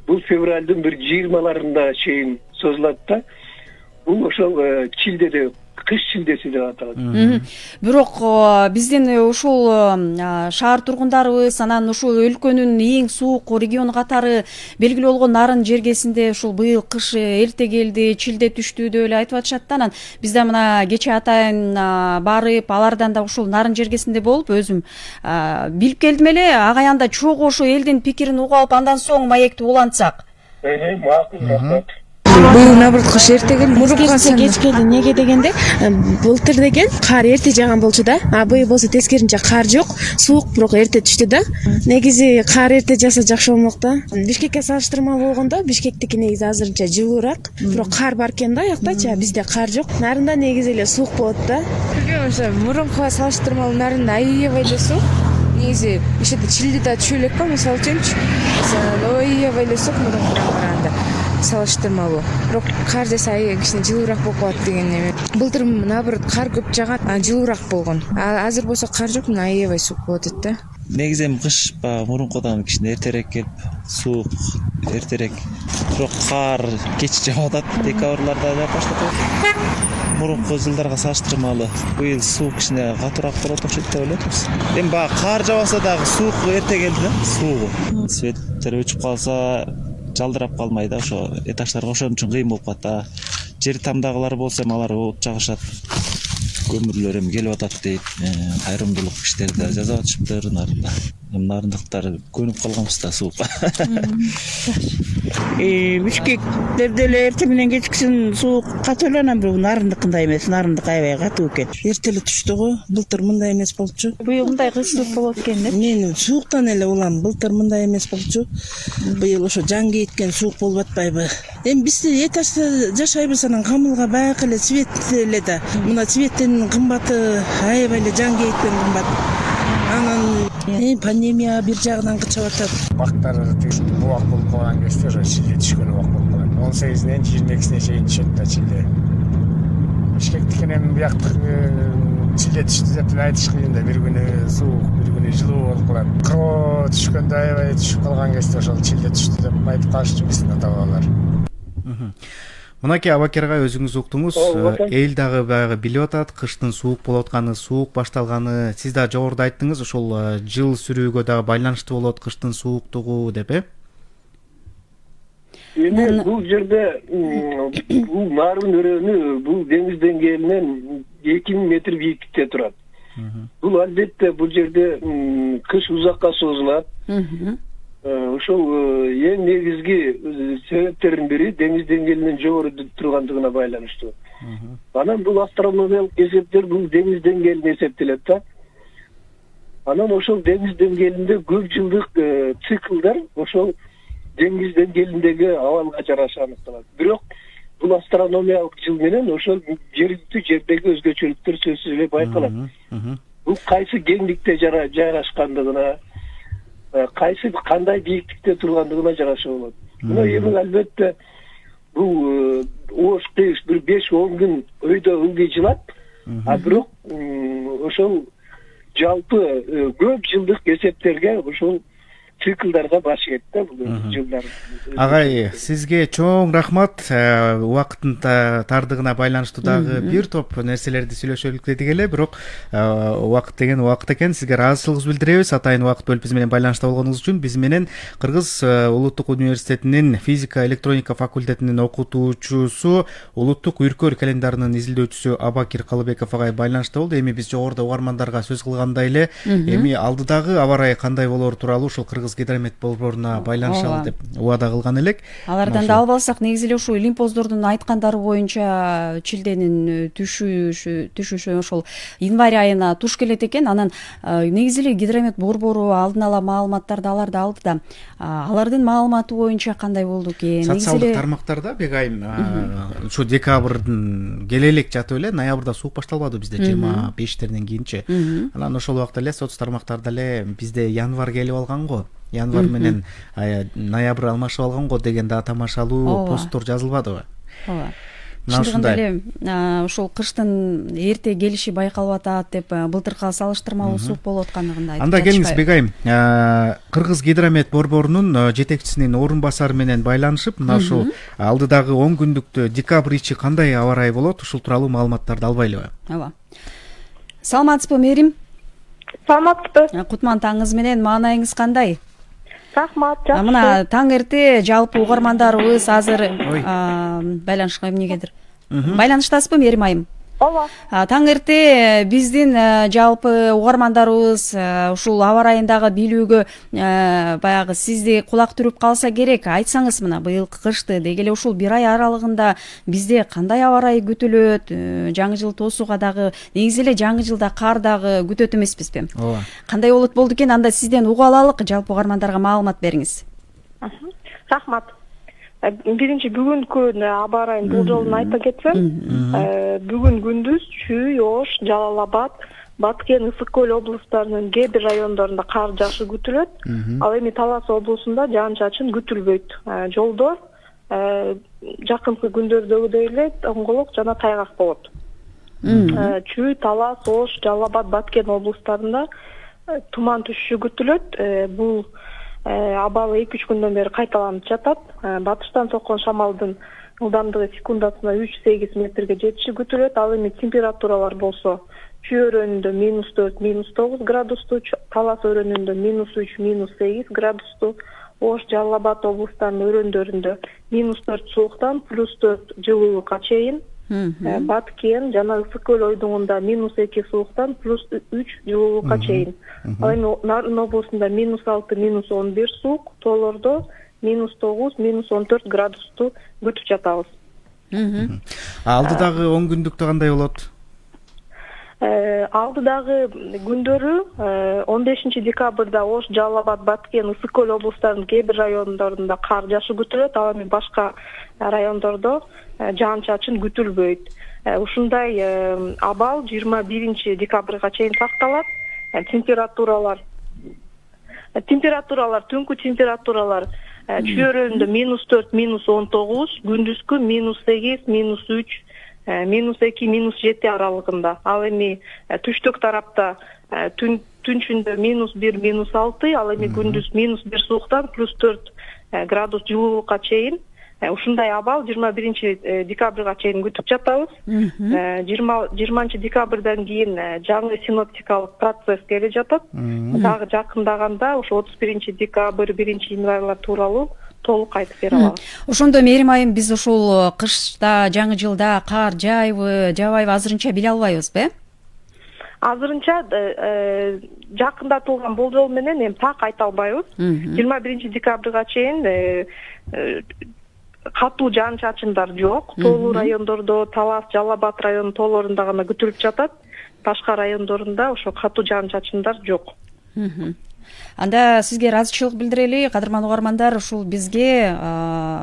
бул февралдын 20-ларында чейин созулат да. Бул ошол чилде кыш чилдеси деп аталат. Бирок биздин ушул шаар тургундарыбыз анан ушул өлкөнүн эң суук региону катары белгилүү болгон Нарын жергесинде ушул быйыл кыш эрте келди, чилде түштү деп эле айтып атышат да. Анан биз да мына кечээ атайын барып, алардан да ушул Нарын жергесинде болуп өзүм билип келдим эле. Ага янда чогуу ошо элдин пикирин угуп алып, андан соң маекти улантсак. Макул, рахмат. Быйыл наоборот кыш эрте келди. Мурункуга кеч келди. Неге дегенде, былтыр деген кар эрте жааган болчу да. А быйыл болсо тескеринче кар жок, суук бирок эрте түштү да. Негизи кар эрте жаса жакшы болмок да. Бишкекке салыштырмалуу болгондо Бишкектики негизи азырынча жылуураак, бирок кар бар экен да аяктачы, бизде кар жок. Нарында негизи эле суук болот да. Ошо мурункуга салыштырмалуу Нарында аябай эле суук. Негизи ишеде чилде да түшө элек го, мисалы үчүнчү. Аябай эле суук мурункуга караганда. Салыштырмалуу. Бирок кар жаса кичине жылуураак болуп калат деген эме. Былтыр наоборот кар көп жааган, жылуураак болгон. Азыр болсо кар жок, мына аябай суук болот эт да. Негизи эми кыш баягы мурункудан кичине эртерээк келип, суук эртерээк. Бирок кар кеч жаап атат, декабрларда жаап баштап. Мурунку жылдарга салыштырмалуу быйыл суук кичине катуураак болот окшойт деп ойлойбуз. Эми баягы кар жаабаса дагы суук эрте келди да, суугу. Светтер өчүп калса жалдырап калмай да, ошо этаждарга ошон үчүн кыйын болуп калат да. Жер тамдагылар болсо эми алар от жагышат. Көмүрлөр эми келип атат дейт. Кайрымдуулук иштери да жасап атышыптыр Нарында. Эми нарындыктар көнүп калганбыз да суукка. Бишкекте деле эрте менен кечкисин суук катуу эле, анан бирок Нарындыкындай эмес. Нарындык аябай катуу экен. Эрте эле түштү го. Былтыр мындай эмес болчу. Быйыл мындай кыйсыздык болот экен деп. Мен сууктан эле улам. Былтыр мындай эмес болчу. Быйыл ошо жан кейиткен суук болуп атпайбы? Эми биз этажда жашайбыз, анан камылга баягы эле свет эле да. Мына светтин кымбаты аябай эле жан кейиткен кымбат. Анан пандемия бир жагынан кычап атат. Бактар убак болуп калган кезде ошо чилде түшкөн убак болуп калат. 18-нен 22-сине чейин түшөт да чилде. Бишкектикинен бияктык чилде түштү деп айтыш кыйын да. Бир күнү суук, бир күнү жылуу болуп калат. Кыроо түшкөндө аябай түшүп калган кезде ошол чилде түштү деп айтып калышчу биздин ата-бабалар. Мынакей Абакер агай, өзүңүз уктуңуз, эл дагы баягы билип атат, кыштын суук болуп атканы, суук башталганы. Сиз да жогоруда айттыңыз, ошол жыл сүрүүгө дагы байланыштуу болот кыштын сууктугу деп, Эми бул жерде бул Нарын өрөөнү бул деңиз деңгээлинен 2000 метр бийиктикте турат. Бул албетте бул жерде кыш узакка созулат. Ошол эң негизги себептердин бири деңиз деңгээлинен жогору тургандыгына байланыштуу. Анан бул астрономиялык эсептер бул деңиз деңгээлине эсептелет да. Анан ошол деңиз деңгээлинде көп жылдык циклдар ошол деңиз деңгээлиндеги абалга жараша аныкталат. Бирок бул астрономиялык жыл менен ошол жергиликтүү жердеги өзгөчөлүктөр сөзсүз эле байкалат. Бул кайсы кеңдикте жайгашкандыгына, кайсы кандай бийиктикте тургандыгына жараша болот. Мына эми албетте бул ош кыйыш бир 5-10 күн өйдө ылдый жылат, а бирок ошол жалпы көп жылдык эсептерге ошол циклдарга баш ийет да бул жылдар. Агай, сизге чоң рахмат. Убакыттын тардыгына байланыштуу дагы бир топ нерселерди сүйлөшөлүк дедик эле, бирок убакыт деген убакыт экен. Сизге ыраазычылыгыбызды билдиребиз. Атайын убакыт бөлүп биз менен байланышта болгонуңуз үчүн. Биз менен Кыргыз Улуттук университетинин физика электроника факультетинин окутуучусу, Улуттук Үркөр календарынын изилдөөчүсү Абакир Калыбеков агай байланышта болду. Эми биз жогоруда угармандарга сөз кылгандай эле, эми алдыдагы аба ырайы кандай болоор тууралуу ушул Кыргыз гидромет борборуна байланышалы Ооба. деп убада кылган элек. Алардан да алып алсак, негизи эле ушул илимпоздордун айткандары боюнча чилденин түшүшү ошол январь айына туш келет экен. Анан негизи эле гидромет борбору алдын ала маалыматтарды аларды алды да, алардын маалыматы боюнча кандай болду экен? Социалдык тармактарда Бегайым ушу декабрдын келе элек жатып эле, ноябрда суук башталбады бизде 25-терден кийинчи. Анан ошол убакта эле соц тармактарда эле бизде январь келип алган го, январь менен ноябрь алмашып алган го деген да тамашалуу посттор жазылбадыбы? Ооба. Чындыгында эле ушул кыштын эрте келиши байкалып атат деп былтыркыга салыштырмалуу суук болуп аткандыгын айтып Анда келиңиз Бегайым, Кыргыз гидромет борборунун жетекчисинин орун басары менен байланышып, мына ушул алдыдагы 10 күндүктө декабрь ичи кандай аба ырайы болот, ушул тууралуу маалыматтарды албайлыбы? Ооба. Саламатсызбы Мерим? Саламатсызбы. Кутман таңыңыз менен, маанайыңыз кандай? Рахмат, жакшы. Мына таң эрте жалпы угармандарыбыз азыр байланышка эмнегедир. Байланыштасызбы Мерим айым? Ооба. Таң эрте биздин жалпы угармандарыбыз ушул аба ырайындагы билүүгө баягы сизди кулак түрүп калса керек. Айтсаңыз, мына быйылкы кышты деги эле ушул бир ай аралыгында бизде кандай аба ырайы күтүлөт? Жаңы жыл тосууга дагы, негизи эле жаңы жылда кар дагы күтөт эмеспизби? Ооба. Кандай болду экен? Анда сизден угуп алалык, жалпы угармандарга маалымат бериңиз. Рахмат. Биринчи бүгүнкү аба ырайын болжолун айта кетсем, бүгүн күндүз Чүй, Ош, Жалал Абад, Баткен, Ысык көл облустарынын кээ бир райондорунда кар жаашы күтүлөт. Ал эми Талас облусунда жаан-чачын күтүлбөйт. Жолдор жакынкы күндөрдөгүдөй эле оңголок жана тайгак болот. Чүй, Талас, Ош, Жалал Абад, Баткен облустарында туман түшүшү күтүлөт. Бул абалы 2-3 күндөн бери кайталанып жатат. Батыштан соккон шамалдын ылдамдыгы секундасына 3-8 метрге жетиши күтүлөт. Ал эми температуралар болсо Чүй өрөөнүндө -4, -9 градусту, Талас өрөөнүндө -3, -8 градусту, Ош, Жалал Абад облустарынын өрөөндөрүндө -4 сууктан +4 жылуулукка чейин, Баткен жана Ысык көл ойдуңунда -2 сууктан +3 жылуулукка чейин. Ал эми Нарын облусунда -6, -11 суук, тоолордо -9, -14 градусту күтүп жатабыз. Алдыдагы 10 күндүктө кандай болот? Алдыдагы күндөрү 15 декабрда Ош, Жалал Абад, Баткен, Ысык көл облустарынын кээ бир райондорунда кар жаашы күтүлөт. Ал эми башка райондордо жаан-чачын күтүлбөйт. Ушундай абал 21 декабрга чейин сакталат. Температуралар түнкү температуралар Чүй өрөөнүндө -4, -19, күндүзкү -8, -3, -2, -7 аралыгында. Ал эми түштүк тарапта түнчүндө -1, -6, ал эми күндүз -1 сууктан +4 градус жылуулукка чейин. Ушундай абал 21 декабрга чейин күтүп жатабыз. 20 декабрдан кийин жаңы синоптикалык процесс келе жатат. Дагы жакындаганда ошо 31 декабрь, 1 январьлар тууралуу толук айтып бере алабыз. Ошондо Мерим айым, биз ушул кышта, жаңы жылда кар жайбы, жабайбы азырынча биле албайбызбы? Азырынча жакындатылган болжол менен эми так айта албайбыз. 21 декабрга чейин катуу жаан-чачындар жок. Тоолуу райондордо, Талас, Жалал Абад районунун тоолорунда гана күтүлүп жатат. Башка райондорунда ошо катуу жаан-чачындар жок. Анда сизге ыраазычылык билдирели, кадырман угармандар. Ушул бизге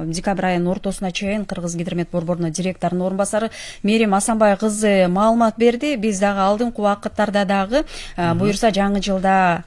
декабрь айынын ортосуна чейин Кыргыз гидромет борборунун директорунун орун басары Мерим Асанбай кызы маалымат берди. Биз дагы алдыңкы убакыттарда дагы буюрса жаңы жылда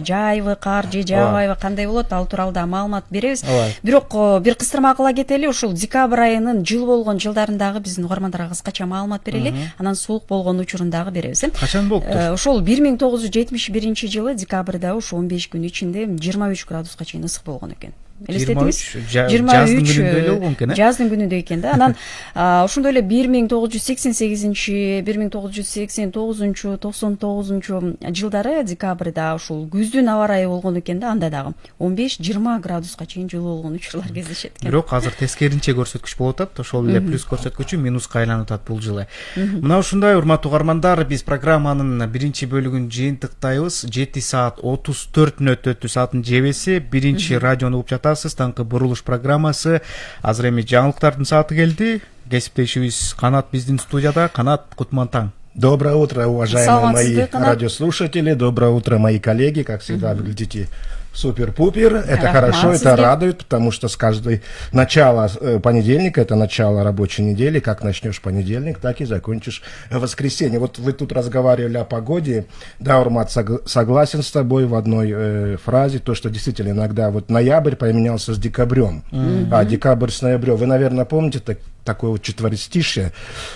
жайбы кар же жаабайбы кандай болот, ал тууралуу да маалымат беребиз. Бирок бир кыстырма кыла кетели, ушул декабрь айынын жыл болгон жылдарындагы биздин угармандарга кыскача маалымат берели, анан суук болгон учурун дагы беребиз. Качан болуптур? Ошол 1971 жылы декабрда 15 күн ичинде 23 градуска чейин ысык болгон экен. элестетиңиз 23 жаздын күнүндө эле болгон экен, жаздын күнүндө экен да. Анан ошондой эле 1988 1989 99 жылдары декабрда ушул күздүн аба ырайы болгон экен да, анда дагы 15-20 градуска чейин жылуу болгон учурлар кездешет экен. Бирок азыр тескеринче көрсөткүч болуп атат, ошол эле плюс көрсөткүчү минуска айланып атат бул жылы. Мына ушундай урматтуу угармандар, биз программанын биринчи бөлүгүн жыйынтыктайбыз. 7 саат 34 мүнөт өттү, сааттын жебеси. Биринчи радиону угуп жатасыз, таңкы бурулуш программасы. Азыр эми жаңылыктардын сааты келди. Кесиптешибиз Канат биздин студияда. Канат, кутман таң. Доброе утро, уважаемые мои радиослушатели. Доброе утро, мои коллеги. Как всегда, выглядите супер-пупер. Это хорошо, это радует, потому что с каждой начала понедельника, это начало рабочей недели, как начнешь понедельник, так и закончишь воскресенье. Вот вы тут разговаривали о погоде. Да, Урмат, согласен с тобой в одной фразе, то, что действительно иногда вот ноябрь поменялся с декабрем, а декабрь с ноябрем. Вы, наверное, помните такое вот четверостишье,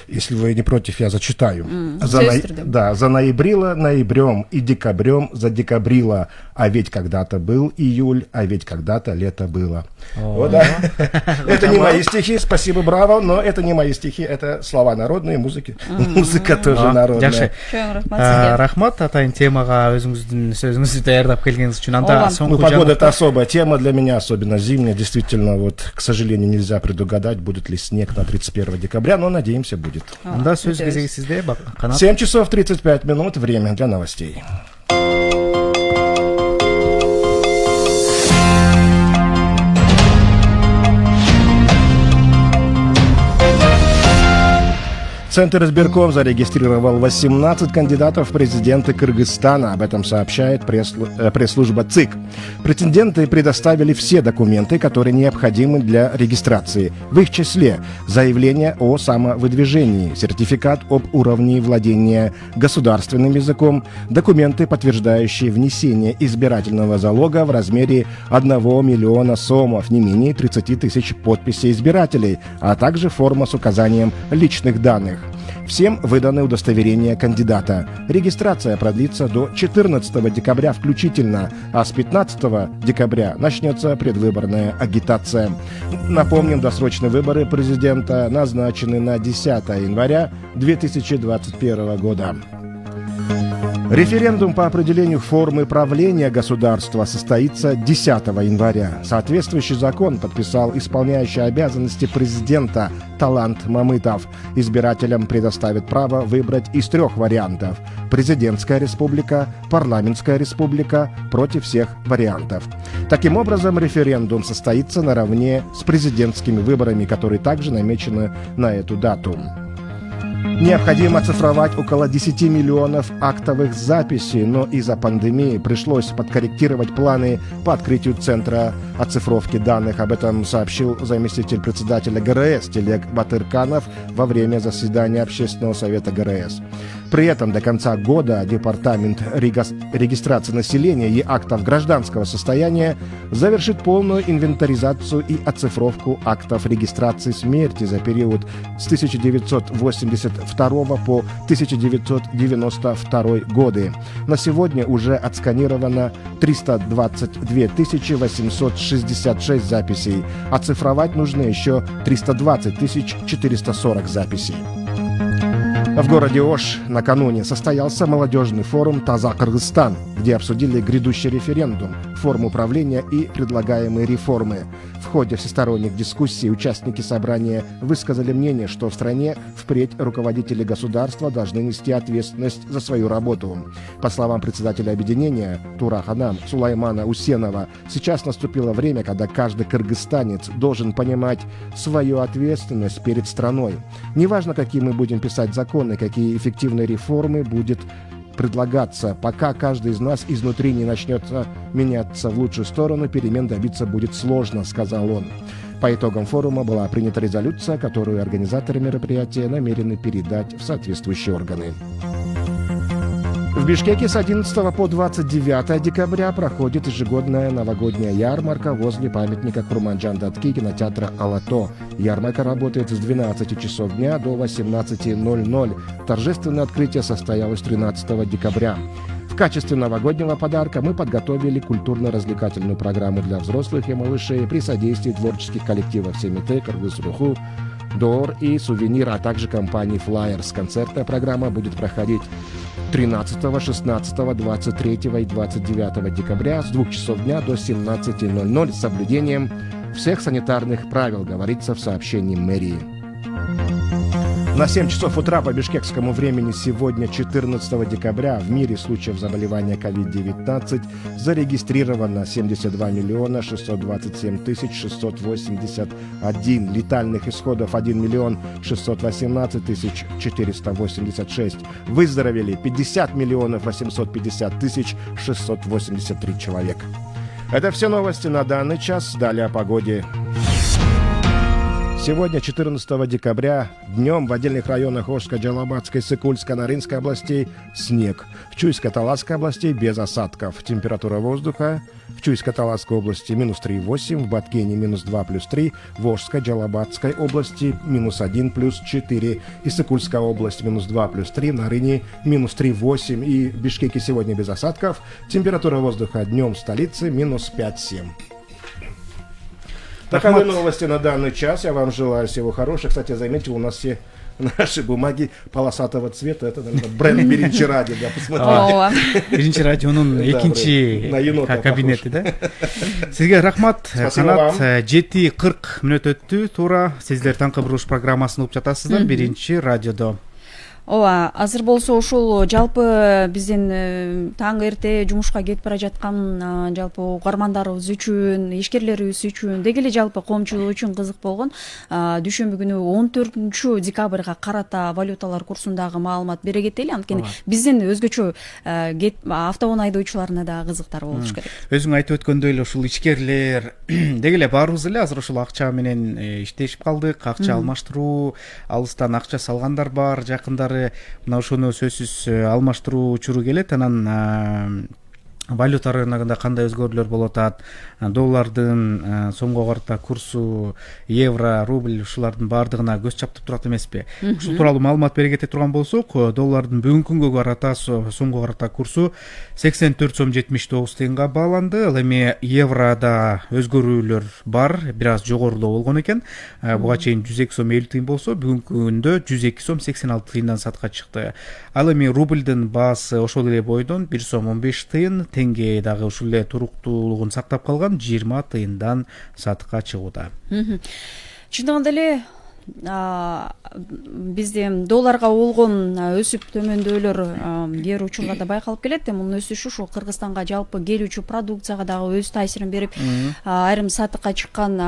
если вы не против, я зачитаю. Заноябрило ноябрем и декабрем задекабрило, а ведь когда-то был июль, а ведь когда-то лето было. Это не мои стихи, спасибо, браво, но это не мои стихи, это слова народные, музыки. Музыка тоже народная. Рахмат, атайын темага өзүңүздүн сөзүңүздү даярдап келгениңиз үчүн. Анда соңку погода — это особая тема для меня, особенно зимняя. Действительно, вот, к сожалению, нельзя предугадать, будет ли снег на 31 декабря, но, надеемся, будет. Анда сөз кезеги сизде, Канат. 7 часов 35 минут, время для новостей. Центр избирком зарегистрировал 18 кандидатов в президенты Кыргызстана. Об этом сообщает пресс-служба ЦИК. Претенденты предоставили все документы, которые необходимы для регистрации. В их числе заявление о самовыдвижении, сертификат об уровне владения государственным языком, документы, подтверждающие внесение избирательного залога в размере 1 миллиона сомов, не менее 30 тысяч подписей избирателей, а также форма с указанием личных данных. Всем выданы удостоверения кандидата. Регистрация продлится до 14 декабря включительно, а с 15 декабря начнется предвыборная агитация. Напомним, досрочные выборы президента назначены на 10 января 2021 года. Референдум по определению формы правления государства состоится 10 января. Соответствующий закон подписал исполняющий обязанности президента Талант Мамытов. Избирателям предоставит право выбрать из 3 вариантов: президентская республика, парламентская республика, против всех вариантов. Таким образом, референдум состоится наравне с президентскими выборами, которые также намечены на эту дату. Необходимо оцифровать около 10 миллионов актовых записей, но из-за пандемии пришлось подкорректировать планы по открытию центра оцифровки данных. Об этом сообщил заместитель председателя ГРС Телек Батырканов во время заседания Общественного совета ГРС. При этом до конца года Департамент регистрации населения и актов гражданского состояния завершит полную инвентаризацию и оцифровку актов регистрации смерти за период с 1982 по 1992 годы. На сегодня уже отсканировано 322 866 записей. Оцифровать нужно еще 320 440 записей. В городе Ош накануне состоялся молодежный форум «Таза Кыргызстан», где обсудили грядущий референдум, форму управления и предлагаемые реформы. В ходе всесторонних дискуссий участники собрания высказали мнение, что в стране впредь руководители государства должны нести ответственность за свою работу. По словам председателя объединения Тураханам Сулаймана Усенова, сейчас наступило время, когда каждый кыргызстанец должен понимать свою ответственность перед страной. Неважно, какие мы будем писать законы, какие эффективные реформы будет предлагаться. Пока каждый из нас изнутри не начнет меняться в лучшую сторону, перемен добиться будет сложно, сказал он. По итогам форума была принята резолюция, которую организаторы мероприятия намерены передать в соответствующие органы. В Бишкеке с 11 по 29 декабря проходит ежегодная новогодняя ярмарка возле памятника Курманджан Датки кинотеатра «Алато». Ярмарка работает с 12 часов дня до 18:00. Торжественное открытие состоялось 13 декабря. В качестве новогоднего подарка мы подготовили культурно-развлекательную программу для взрослых и малышей при содействии творческих коллективов «Семите», «Кыргыз-Руху», «Дор» и «Сувенир», а также компании «Флайерс». Концертная программа будет проходить 13, 16, 23 и 29 декабря с 2 часов дня до 17:00 с соблюдением всех санитарных правил, говорится в сообщении мэрии. На 7 часов утра по бишкекскому времени сегодня, 14 декабря, в мире случаев заболевания COVID-19 зарегистрировано 72 миллиона 627 тысяч 681, летальных исходов 1 миллион 618 тысяч 486, выздоровели 50 миллионов 850 тысяч 683 человека. Это все новости на данный час. Далее о погоде. Сегодня, 14 декабря, днем в отдельных районах Ошской, Джалабатской, Сыкульской, Нарынской областей снег. В Чуйско-Таласской области без осадков. Температура воздуха в Чуйско-Таласской области -3,8, в Баткене -2+3, в Ошской, Джалабатской области -1 +4, и Сыкульская область -2+3, в Нарыне -3,8 и в Бишкеке сегодня без осадков. Температура воздуха днем в столице -5,7. Таковы новости на данный час. Я вам желаю всего хорошего. Кстати, заметьте, у нас все наши бумаги полосатого цвета. Это, наверное, бренд Биринчи радио. Да, посмотрите. Биринчи радионун экинчи кабинети, да? Сизге рахмат. Канат 7:40 өттү. Туура сиздер таңкы бурулуш программасын угуп жатасыздар Биринчи радиодо. Ооба, азыр болсо ушул жалпы биздин таң эрте жумушка кетип бара жаткан жалпы угармандарыбыз үчүн, ишкерлерибиз үчүн, деги эле жалпы коомчулук үчүн кызык болгон дүйшөмбү күнү 14 декабрга карата валюталар курсундагы маалымат бере кетели. Анткени биздин өзгөчө автоунаа айдоочуларына да кызыктар болуш керек. Өзүң айтып өткөндөй эле ушул ишкерлер деги эле баарыбыз эле азыр ушул акча менен иштешип калдык. Акча алмаштыруу, алыстан акча салгандар бар, жакындар мына ошону сөзсүз алмаштыруу учуру келет. Анан валюта рыногунда кандай өзгөрүүлөр болуп атат, доллардын сомго карата курсу, евро, рубль ушулардын баардыгына көз чаптып турат эмеспи? Ушул тууралуу маалымат бере кете турган болсок, доллардын бүгүнкү күнгө карата сомго карата курсу 84 сом 79 тыйынга бааланды. Ал эми еврода өзгөрүүлөр бар, бир аз жогорулоо болгон экен. Буга чейин 102 сом 50 тыйын болсо, бүгүнкү күндө 102 сом 86 тыйындан сатка чыкты. Ал эми рубльдин баасы ошол эле бойдон 1 сом 15 тыйын, теңге дагы ушул эле туруктуулугун сактап калган 20 тыйындан сатыкка чыгууда. Чындыгында эле бизде долларга болгон өсүп төмөндөөлөр кээ бир учурларда байкалып келет. Мунун өсүшү ушул Кыргызстанга жалпы келүүчү продукцияга дагы өз таасирин берип, айрым сатыкка чыккан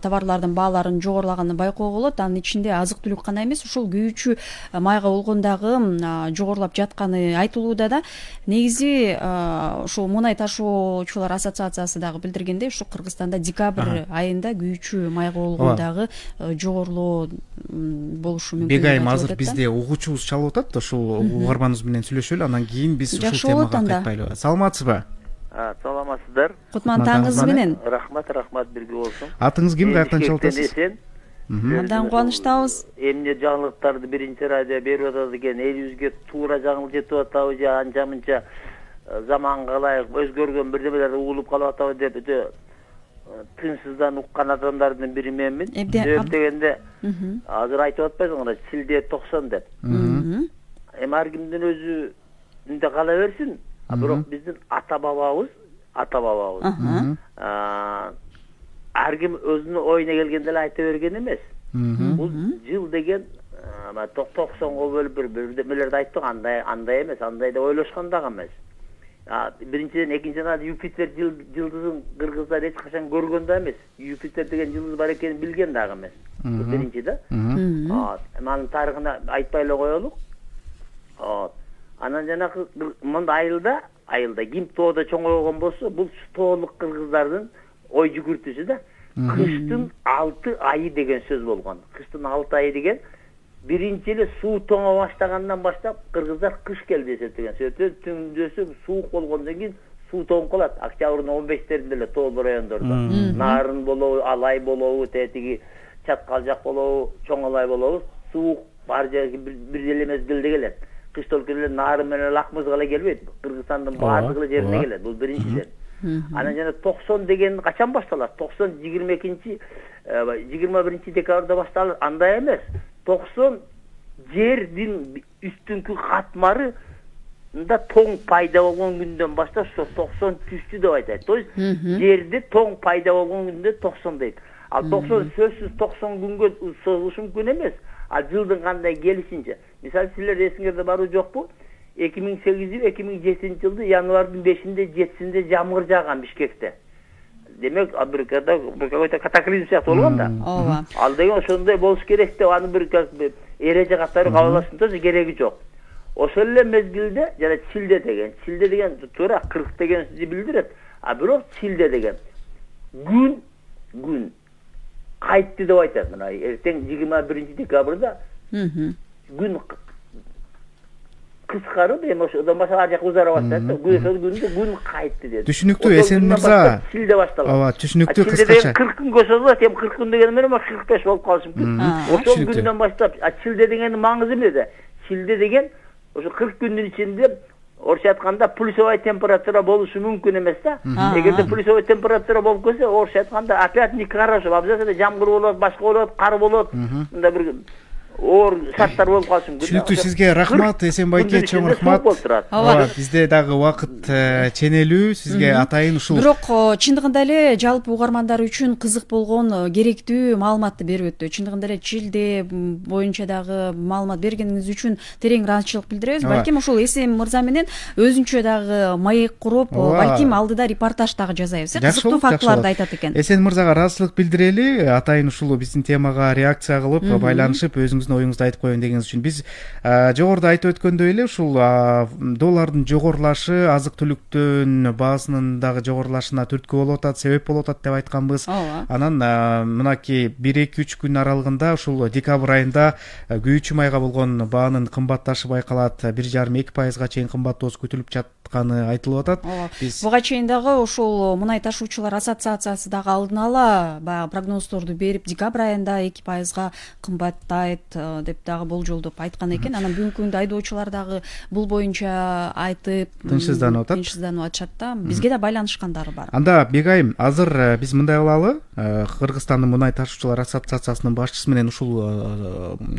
товарлардын бааларын жогорулаганын байкоого болот. Анын ичинде азык-түлүк гана эмес, ушул күйүүчү майга болгон дагы жогорулап жатканы айтылууда да. Негизи ушул мунай ташуучулар ассоциациясы дагы билдиргендей, ушул Кыргызстанда декабрь айында күйүүчү майга болгон дагы жогорулоо болушу мүмкүн. Бегайым азыр бизде угуучубуз чалып атат, ошол угарманыбыз менен сүйлөшөлү, анан кийин биз ушул темага кайтпайлы. Саламатсызбы? Саламатсыздар. Кутман таңыңыз менен. Рахмат, бирге болсун. Атыңыз ким, каяктан чалып атасыз? Андан кубанычтабыз. Эмне жаңылыктарды Биринчи радио берип атат экен, элибизге туура жаңылык жетип атабы же анча-мынча заманга ылайык өзгөргөн бирдемелерди угулуп калып атабы деп өтө тынчсыздан уккан адамдардын бири менмин. Себеп дегенде азыр айтып атпайсыңар, силде 90 деп. Эми ар кимдин өзүндө кала берсин. Бирок биздин ата бабабыз ар ким өзүнүн оюна келгенде эле айта берген эмес. Бул жыл деген 90го бөлүп бирдемелерди айттык, андай эмес, андай деп ойлошкон дагы эмес. Биринчиден, экинчиден Юпитер жылдызын кыргыздар эч качан көргөн да эмес. Юпитер деген жылдыз бар экенин билген дагы эмес. Биринчи да. Анын тарыхына айтпай эле коелук. Анан жанагы мындай айылда ким тоодо чоңойгон болсо, бул тоолук кыргыздардын ой жүгүртүүсү да. Кыштын 6 айы деген сөз болгон. Кыштын 6 айы деген биринчи эле суу тоңо баштагандан баштап кыргыздар кыш келди эсептеген. Сөйтөп түндөсү суук болгондон кийин суу тоңуп калат. Октябрдын 15-леринде эле Тоо райондордо. Нарын болобу, Алай болобу, тетиги Чаткалжак болобу, Чоң Алай болобу, суук бар жерге бир эле мезгилде келет. Кыш толкунда Нарын менен Акмызга эле келбейт. Кыргызстандын баардык эле жерине келет. Бул биринчиден. Анан жана 90 деген качан башталат? 90 21 декабрда башталат. Андай эмес. 90 жердин үстүнкү катмары да тоң пайда болгон күндөн баштап 90 түштү деп айтат. То есть жерде тоң пайда болгон күндө 90 дейт. Ал 90 сөзсүз 90 күнгө созулушу мүмкүн эмес. Ал жылдын кандай келишинче. Мисалы силер эсиңерде барбы жокпу? 2008-2007 жылды январдын 5-inde 7-inde жамгыр жааган Бишкекте. Демек бир какой-то катаклизм сыяктуу болгон да. Ооба. Ал деген ошондой болуш керек деп аны бир эреже катары кабылдаштын да кереги жок. Ошол эле мезгилде жана Чилде деген туура 40 деген сөздү билдирет. А бирок Чилде деген күн кайтты деп айтат. Мына эртең 21 декабрда күн кыскарып, эми ошодон башка ар жак узарып атат. Күн кайтты деп. Түшүнүктүү Эсен мырза. Чилде башталат. Ооба, түшүнүктүү кыскача. 40 күнгө созулат, эми 40 күн деген менен 45 болуп калышы мүмкүн. Ошол күндөн баштап, Чилде дегендин маңызы эмнеде? Чилде деген ошо 40 күндүн ичинде орусча айтканда плюсовая температура болушу мүмкүн эмес да. Эгерде плюсовая температура болуп кетсе, орусча айтканда опять нехорошо, обязательно жамгыр болот, башка болот, кар болот. Мында бир оор шарттар болуп калышы мүмкүн. Түшүнүктүү, сизге рахмат Эсен байке, чоң рахмат. Ооба, бизде дагы убакыт ченелүү, сизге атайын ушул. Бирок чындыгында эле жалпы угармандар үчүн кызык болгон керектүү маалыматты берип өттү. Чындыгында эле Чилде боюнча дагы маалымат бергениңиз үчүн терең ыраазычылык билдиребиз. Балким ушул Эсен мырза менен өзүнчө дагы маек куруп, балким алдыда репортаж дагы жасайбыз. Кызыктуу фактыларды айтат экен. Эсен мырзага ыраазычылык билдирели, атайын ушул биздин темага реакция кылып, байланышып, өзүңүздүн оюңузду айтып коеюн дегениңиз үчүн. Биз жогоруда айтып өткөндөй эле ушул доллардын жогорулашы азык түлүктүн баасынын дагы жогорулашына түрткү болуп атат, себеп болуп атат деп айтканбыз. Анан мынакей 1-2-3 күн аралыгында ушул декабрь айында күйүүчү майга болгон баанын кымбатташы байкалат, 1,5-2%га чейин кымбаттоосу күтүлүп жатканы айтылып атат. Буга чейин дагы ушул мунай ташуучулар ассоциациясы дагы алдын ала баягы прогноздорду берип, декабрь айында 2%га кымбаттайт деп дагы болжолдоп айткан экен. Анан бүгүнкү күндө айдоочулар дагы бул боюнча айтып тынчсызданып атышат да. Бизге да байланышкандары бар. Анда Бегайым, азыр биз мындай кылалы, Кыргызстандын мунай ташуучулар ассоциациясынын башчысы менен ушул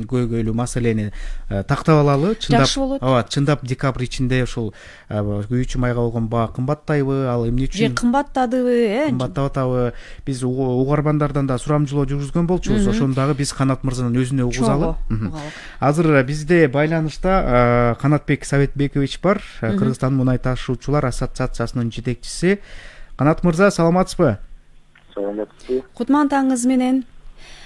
көйгөйлүү маселени тактап алалы. Жакшы болот. Ооба, чындап декабрь ичинде ушул күйүүчү майга болгон баа кымбаттайбы, ал эмне үчүн? Же кымбаттадыбы, Кымбаттап атабы? Биз угармандардан да сурамжылоо жүргүзгөн болчубуз. Ошону дагы биз Канат мырзанын өзүнө угузалы. Азыр бизде байланышта Канатбек Советбекович бар, Кыргызстан мунай ташуучулар ассоциациясынын жетекчиси. Канат мырза, саламатсызбы? Саламатсызбы. Кутман таңыңыз менен.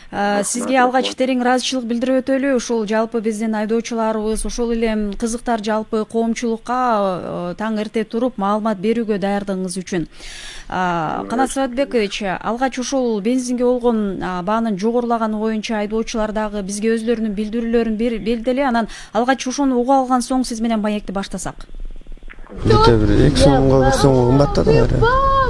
Сизге алгач терең ыраазычылык билдирип өтөлү. Ушул жалпы биздин айдоочуларыбыз ошол эле кызыктар жалпы коомчулукка таң эрте туруп маалымат берүүгө даярдыгыңыз үчүн. Канат Советбекович, алгач ушул бензинге болгон баанын жогорулаганы боюнча айдоочулар дагы бизге өзлөрүнүн билдирүүлөрүн берди эле. Анан алгач ошону угуп алган соң сиз менен маекти баштасак. Бите бир 2 сомго 1 сомго кымбаттады кайра.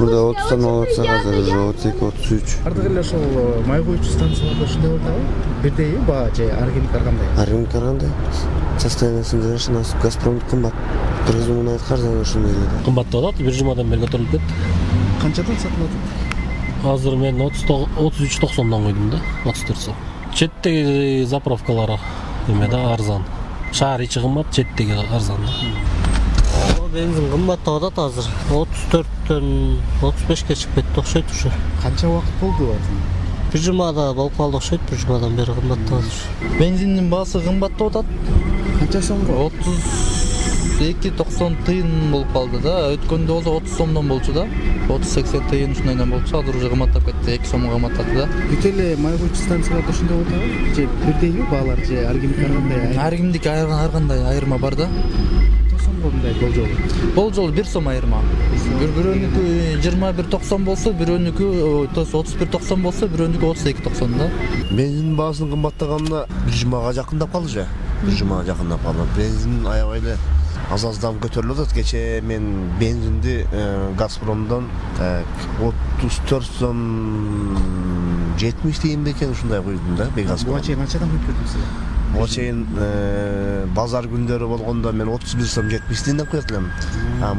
Бурда 30 сом алып атсак азыр уже 32-33. Ардык эле ошол май куючу станцияларда ушундай болуп атабы? Бирдейби баа же ар кимдики ар кандай? Ар кимдики ар кандай. Состояниесин жараша Газпром кымбат. Кыргыз мунай каржы ошондой эле. Кымбаттап атат, бир жумадан бери көтөрүлүп кетти. Канчадан сатылат? Азыр мен 33.90-дан койдум да, 34 сом. Четтеги заправкалар эме да арзан. Шаар ичи кымбат, четтеги арзан да. Бензин кымбаттап атат азыр. 34-төн 35-ке чыгып кетти окшойт ушу. Канча убакыт болду азыр? Бир жумада болуп калды окшойт, бир жумадан бери кымбаттап атат. Бензиндин баасы кымбаттап атат. Канча сомго? 32-90 тыйын болуп калды да. Өткөндө болсо 30 сомдон болчу да. 30-80 тыйын ушундайдан болчу. Азыр уже кымбаттап кетти, 2 сомго кымбаттады да. Бүт эле май куючу станцияларда ушундай болуп атабы? Же бирдейби баалар же ар кимдики ар кандай? Ар кимдики ар кандай айырма бар да. сомго мындай Болжол 1 сом айырма. Бирөөнүкү 21.90 болсо, бирөөнүкү 31.90 болсо, бирөөнүкү 32.90 да. Бензин баасынын кымбаттаганына бир жумага жакындап калды же. Бир жумага жакындап калды. Бензин аябай эле аз-аздан көтөрүлүп атат. Кечээ мен бензинди Газпромдон 34 сом 70 тиын бекен ушундай куйдум да, Бегаз. Буга чейин канчадан куюп жүрдүңүз? Буга чейин базар күндөрү болгондо мен 31 сом 70 тиынден куят элем.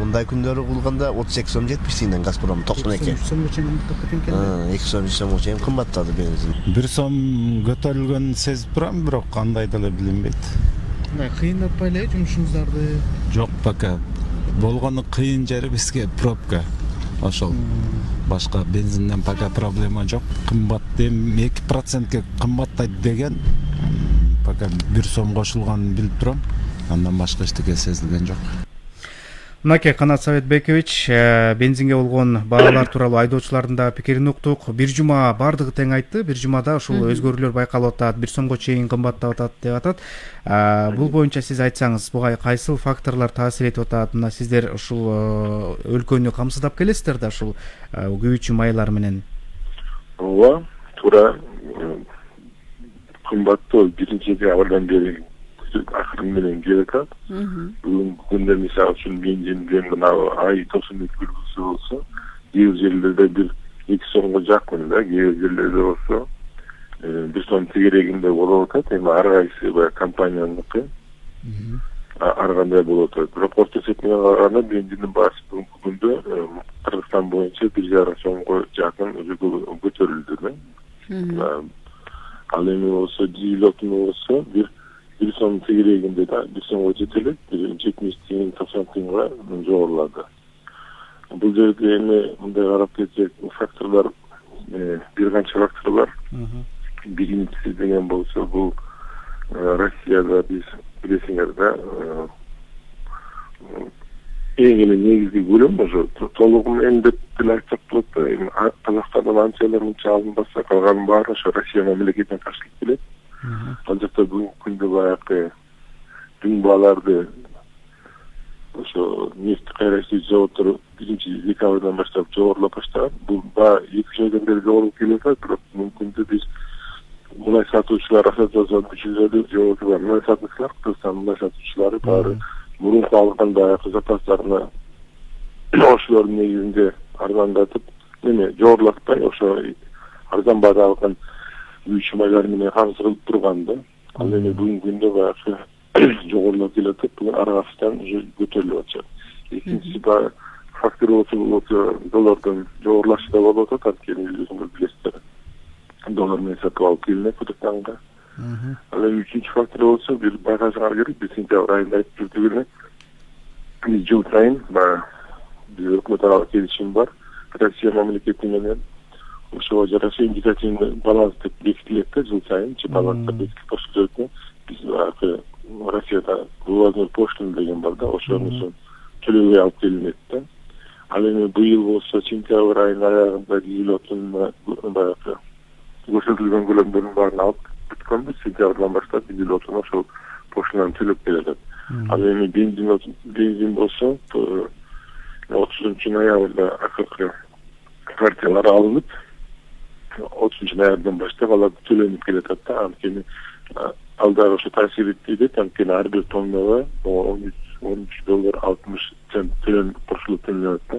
Мындай күндөрү кылганда 32 сом 70 тиынден Газпром 92. 2 сомго чейин кымбаттап кеткен экен. 2 сом 3 сомго чейин кымбаттады бензин. 1 сом көтөрүлгөнүн сезип турам, бирок кандай деле билинбейт. Мындай кыйындатпай эле жумушуңуздарды? Жок пока. Болгону кыйын жери бизге пробка. Ошол. Башка бензинден пока проблема жок. Кымбат дем 2%ке кымбаттайт деген пока 1 сом кошулганын билип турам. Андан башка эчтеке сезилген жок. Мынакей Канат Советбекович, бензинге болгон баалар тууралуу айдоочулардын да пикирин уктук. Бир жума бардыгы тең айтты. Бир жумада ушул өзгөрүүлөр байкалып атат, 1 сомго чейин кымбаттап атат деп атат. Бул боюнча сиз айтсаңыз, буга кайсыл факторлор таасир этип атат? Мына сиздер ушул өлкөнү камсыздап келесиздер да ушул күйүүчү майлар менен. Ооба, туура. Кымбаттоо 1-декабрдан бери акырын менен келип атат. Бүгүнкү күндө мисалы үчүн бензиндин мына ай 92 күргүсү болсо, кээ жерлерде 1-2 сомго жакын да, кээ жерлерде болсо 1 сом тегерегинде болуп атат. Эми ар кайсы баягы компанияныкы ар кандай болуп атат. Бирок орто эсеп менен караганда бензиндин баасы бүгүнкү күндө Кыргызстан боюнча 1,5 сомго жакын көтөрүлдү да. Ал эми болсо дизель отуну болсо 1 сом тегерегинде да 1 сомго жетелет, 70 тиын 90 тыйынга жогорулады. Бул жерде эми мындай карап кетсек, факторлор бир канча фактор бар. Биринчиси деген болсо бул Россияда биз билесиңер да эң эле негизги көлөм ошо толугу менен деп деле айтсак болот да. Эми Казакстандан анча эле мынча алынбаса, калганын баары ошо Россия мамлекетине кашылып келет. Ал жакта бүгүнкү күндө баягы дүң бааларды ошо нефть кайраштыргыч заводдор 1-декабрдан баштап жогорулап баштаган. Бул баа 2 айдан бери жогорулуп келип атат, бирок мүмкүндү биз мунай сатуучулар, ассоциациянын мүчөлөрү жогору мунай сатуучулар, Кыргызстан мунай сатуучулары баары мурунку алган баягы запастарына ошолордун негизинде арзандатып, эме жогорулатпай ошо арзан баада алган күйүүчү майлар менен камсыз кылып турган да. Ал эми бүгүнкү күндө баягы жогорулап келатат, бүгүн ар кайсыдан уже көтөрүлүп атат. Экинчиси баягы фактор болсо доллардын жогорулашы да болуп атат, анткени өзүңөр билесиздер. Доллар менен сатып алып келинет Кыргызстанга. Ал эми үчүнчү фактор болсо бир байкашыңар керек, биз сентябрь айында айтып жүрдүк эле. Биз жыл сайын баягы биз өкмөт аралык келишим бар. Россия мамлекети менен ошого жараша индикативный баланс деп бекитилет да, жыл сайын баланс бекитип баштайт. Биз баягы Россияда вывозной пошлина деген бар да, ошонусун төлөбөй алып келинет да. Ал эми быйыл болсо сентябрь айынын аягында дизель отунуна баягы көрсөтүлгөн көлөмдөрдүн баарын алып бүткөнбүз. Сентябрдан баштап дизель отуну ошол пошлинаны төлөп келет. Ал эми бензин болсо 30-ноябрда акыркы партиялар алынып 30-ноябрдан баштап алар төлөнүп келатат да. Анткени ал дагы ошо таасир этти, анткени ар бир тоннага $13.60 кошулуп төлөнөт да.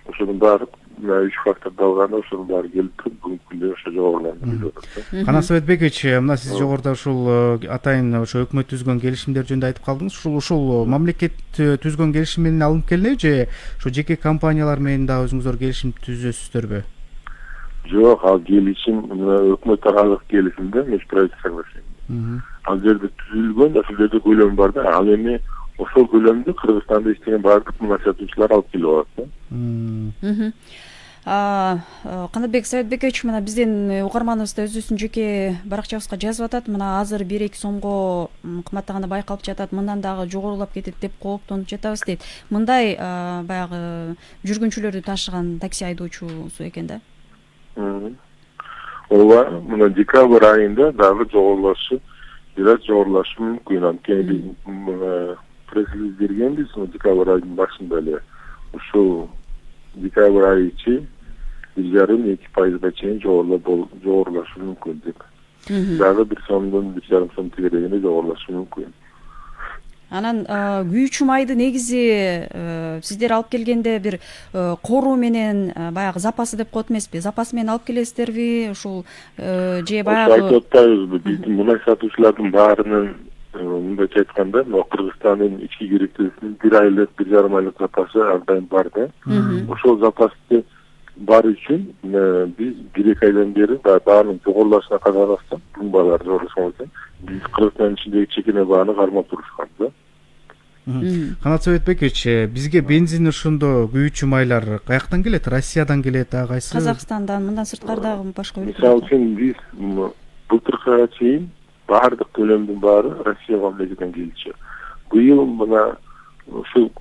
Ошонун баары 3 факторду алганда ошонун баары келип туруп бүгүнкү күндө ошо жогоруланып атат. Канат Советбекович, мына сиз жогоруда ушул атайын ошо өкмөт түзгөн келишимдер жөнүндө айтып калдыңыз. Ушул мамлекет түзгөн келишим менен алынып келеби же ошо жеке компаниялар менен да өзүңүздөр келишим түзөсүздөрбү? Жок, ал келишим өкмөт аралык келишимде межправительственный соглашение. Ал жерде түзүлгөн, ошол жерде көлөм бар да. Ал эми ошол көлөмдү Кыргызстанда иштеген баардык мына сатуучулар алып келип алат да. Канатбек Советбекович, мына биздин угарманыбыз да өзүнүн жеке баракчабызга жазып атат. Мына азыр 1-2 сомго кымбаттаганы байкалып жатат, мындан дагы жогорулап кетет деп кооптонуп жатабыз дейт. Мындай баягы жүргүнчүлөрдү ташыган такси айдоочусу экен да. Ооба, мына декабрь айында дагы жогорулашы мүмкүн. Анткени пресс-релиз бергенбиз декабрь айынын башында эле. Ушул декабрь айы ичи 1,5–2% чейин жогорулашы мүмкүн деп. Дагы 1 сомдон 1,5 сом тегерегине жогорулашы мүмкүн. Анан күйүүчү майды негизи сиздер алып келгенде бир коруу менен баягы запасы деп коет эмеспи? Запасы менен алып келесиздерби? Ушул же баягы айтып атпайбызбы? Биздин мунай сатуучулардын баарынын мындайча айтканда, Кыргызстандын ички керектелигинин 1 айлык, 1,5 айлык запасы ар дайым бар да. Ошол запасты бар үчүн биз 1-2 айдан бери баанын жогорулашына карабастан, бул баалар жогорулашкан, биз Кыргызстандын ичиндеги чекене бааны кармап турушкан да. Канат Советбекович, бизге бензин ошондо күйүүчү майлар каяктан келет? Россиядан келет, кайсы? Казакстандан, мындан сырткардагы башка өлкөлөрдөн. Мисалы үчүн биз былтыркыга чейин баардык төлөмдүн баары Россия мамлекетинен келчү. Быйыл мына ушул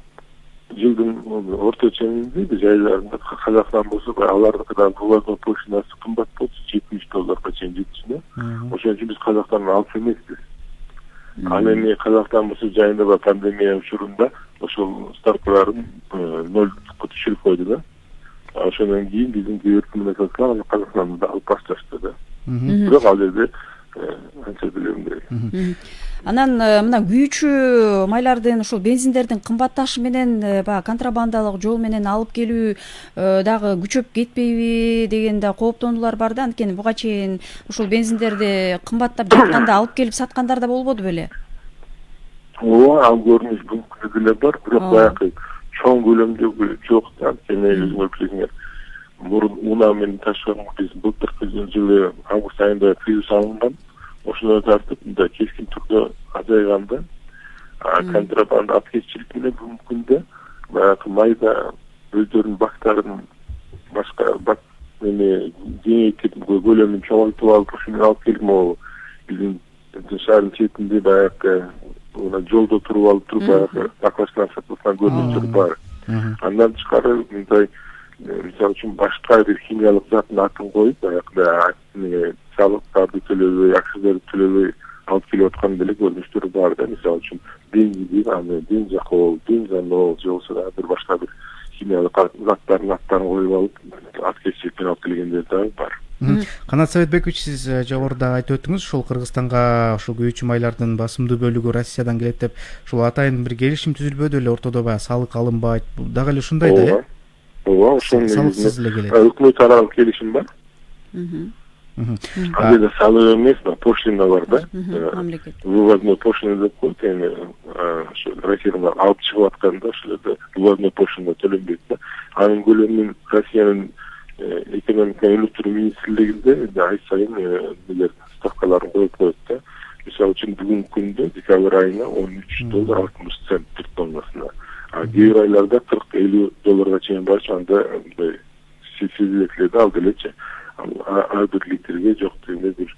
жылдын орто ченинде жайларында Казакстан болсо, алардыкыдан ввозной пошлинасы кымбат болчу, $70 чейин жетчү. Ошон үчүн биз Казакстандан алып эмеспиз. Ал эми Казакстан болсо жайында пандемия учурунда ошол ставкаларын 0 түшүрүп койду да. Ошондон кийин биздин көбүртмө Казакстанда алып башташты да. Бирок ал жерде анча билем керек. Анан мына күйүүчү майлардын ушул бензиндердин кымбатташы менен баягы контрабандалык жол менен алып келүү дагы күчөп кетпейби деген да кооптонуулар бар да. Анткени буга чейин ушул бензиндерди кымбаттап жатканда алып келип саткандар да болбоду беле? Ооба, ал көрүнүш бүгүнкү деле бар, бирок баягы чоң көлөмдөгү жок да. Анткени өзүңөр билесиңер, мурун унаа менен ташыган биз былтыркы жылы август айында кризис алынган. Ошондо тартып мындай кескин түрдө азайганда, контрабанда аткезчилик менен бүгүнкү күндө баягы майда өздөрүнүн бактарын башка бак кеңейтип көлөмүн чоңойтуп алып ушуну алып келип могу биздин шаардын четинде баягы жолдо туруп алып туруп баягы баклашкан сатылган көрүнүштөр бар. Андан тышкары мындай мисалы үчүн башка бир химиялык заттын атын коюп баягы салыктарды төлөбөй, акциздерди төлөбөй алып келип аткан деле көрүнүштөр бар да. Мисалы үчүн бензокол, бензонол же болбосо бир башка бир химиялык заттардын аттарын коюп алып аткезчиликпен алып келгендер дагы бар. Канат Советбекович, сиз жогоруда айтып өттүңүз, ушул Кыргызстанга ушул күйүүчү майлардын басымдуу бөлүгү Россиядан келет деп. Ушул атайын бир келишим түзүлбөдү эле, ортодо баягы салык алынбайт. Дагы эле ушундай да, э? Ооба, ошол салыксыз эле келет. Өкмөт аралык келишим бар. Ал жерде салык эмес, пошлина бар да. Вывозной пошлина деп коет, эми ошо Россиядан алып чыгып атканда ошол жерде вывозной пошлина төлөнбөйт да. Анын көлөмүн Россиянын экономика өнүктүрүү министрлигинде ай сайын нелер ставкаларын коюп коет да. Мисалы үчүн бүгүнкү күндө декабрь айына $13.60 бир тоннасына. Кээ айларда $40–50 чейин барчу, анда сезилет эле да, ал делечи. Ар бир литрге жок дегенде бир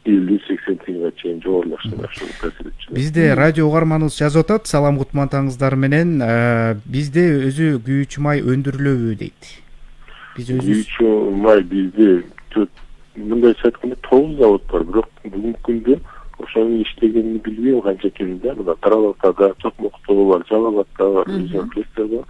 50–80 теңгеге чейин жогорулашты ошол таасир. Бизде радио угарманыбыз жазып атат, салам кутмандаңыздар менен, бизде өзү күйүүчү май өндүрүлөбү дейт. Биз өзүбүз күйүүчү май бизде мындай айтканда 9 завод бар, бирок бүгүнкү күндө ошонун иштегенин билбейм канча экенин да. Мына Тарабактада, Токмокто бар, Жалал Абадта бар, Өзбекстанда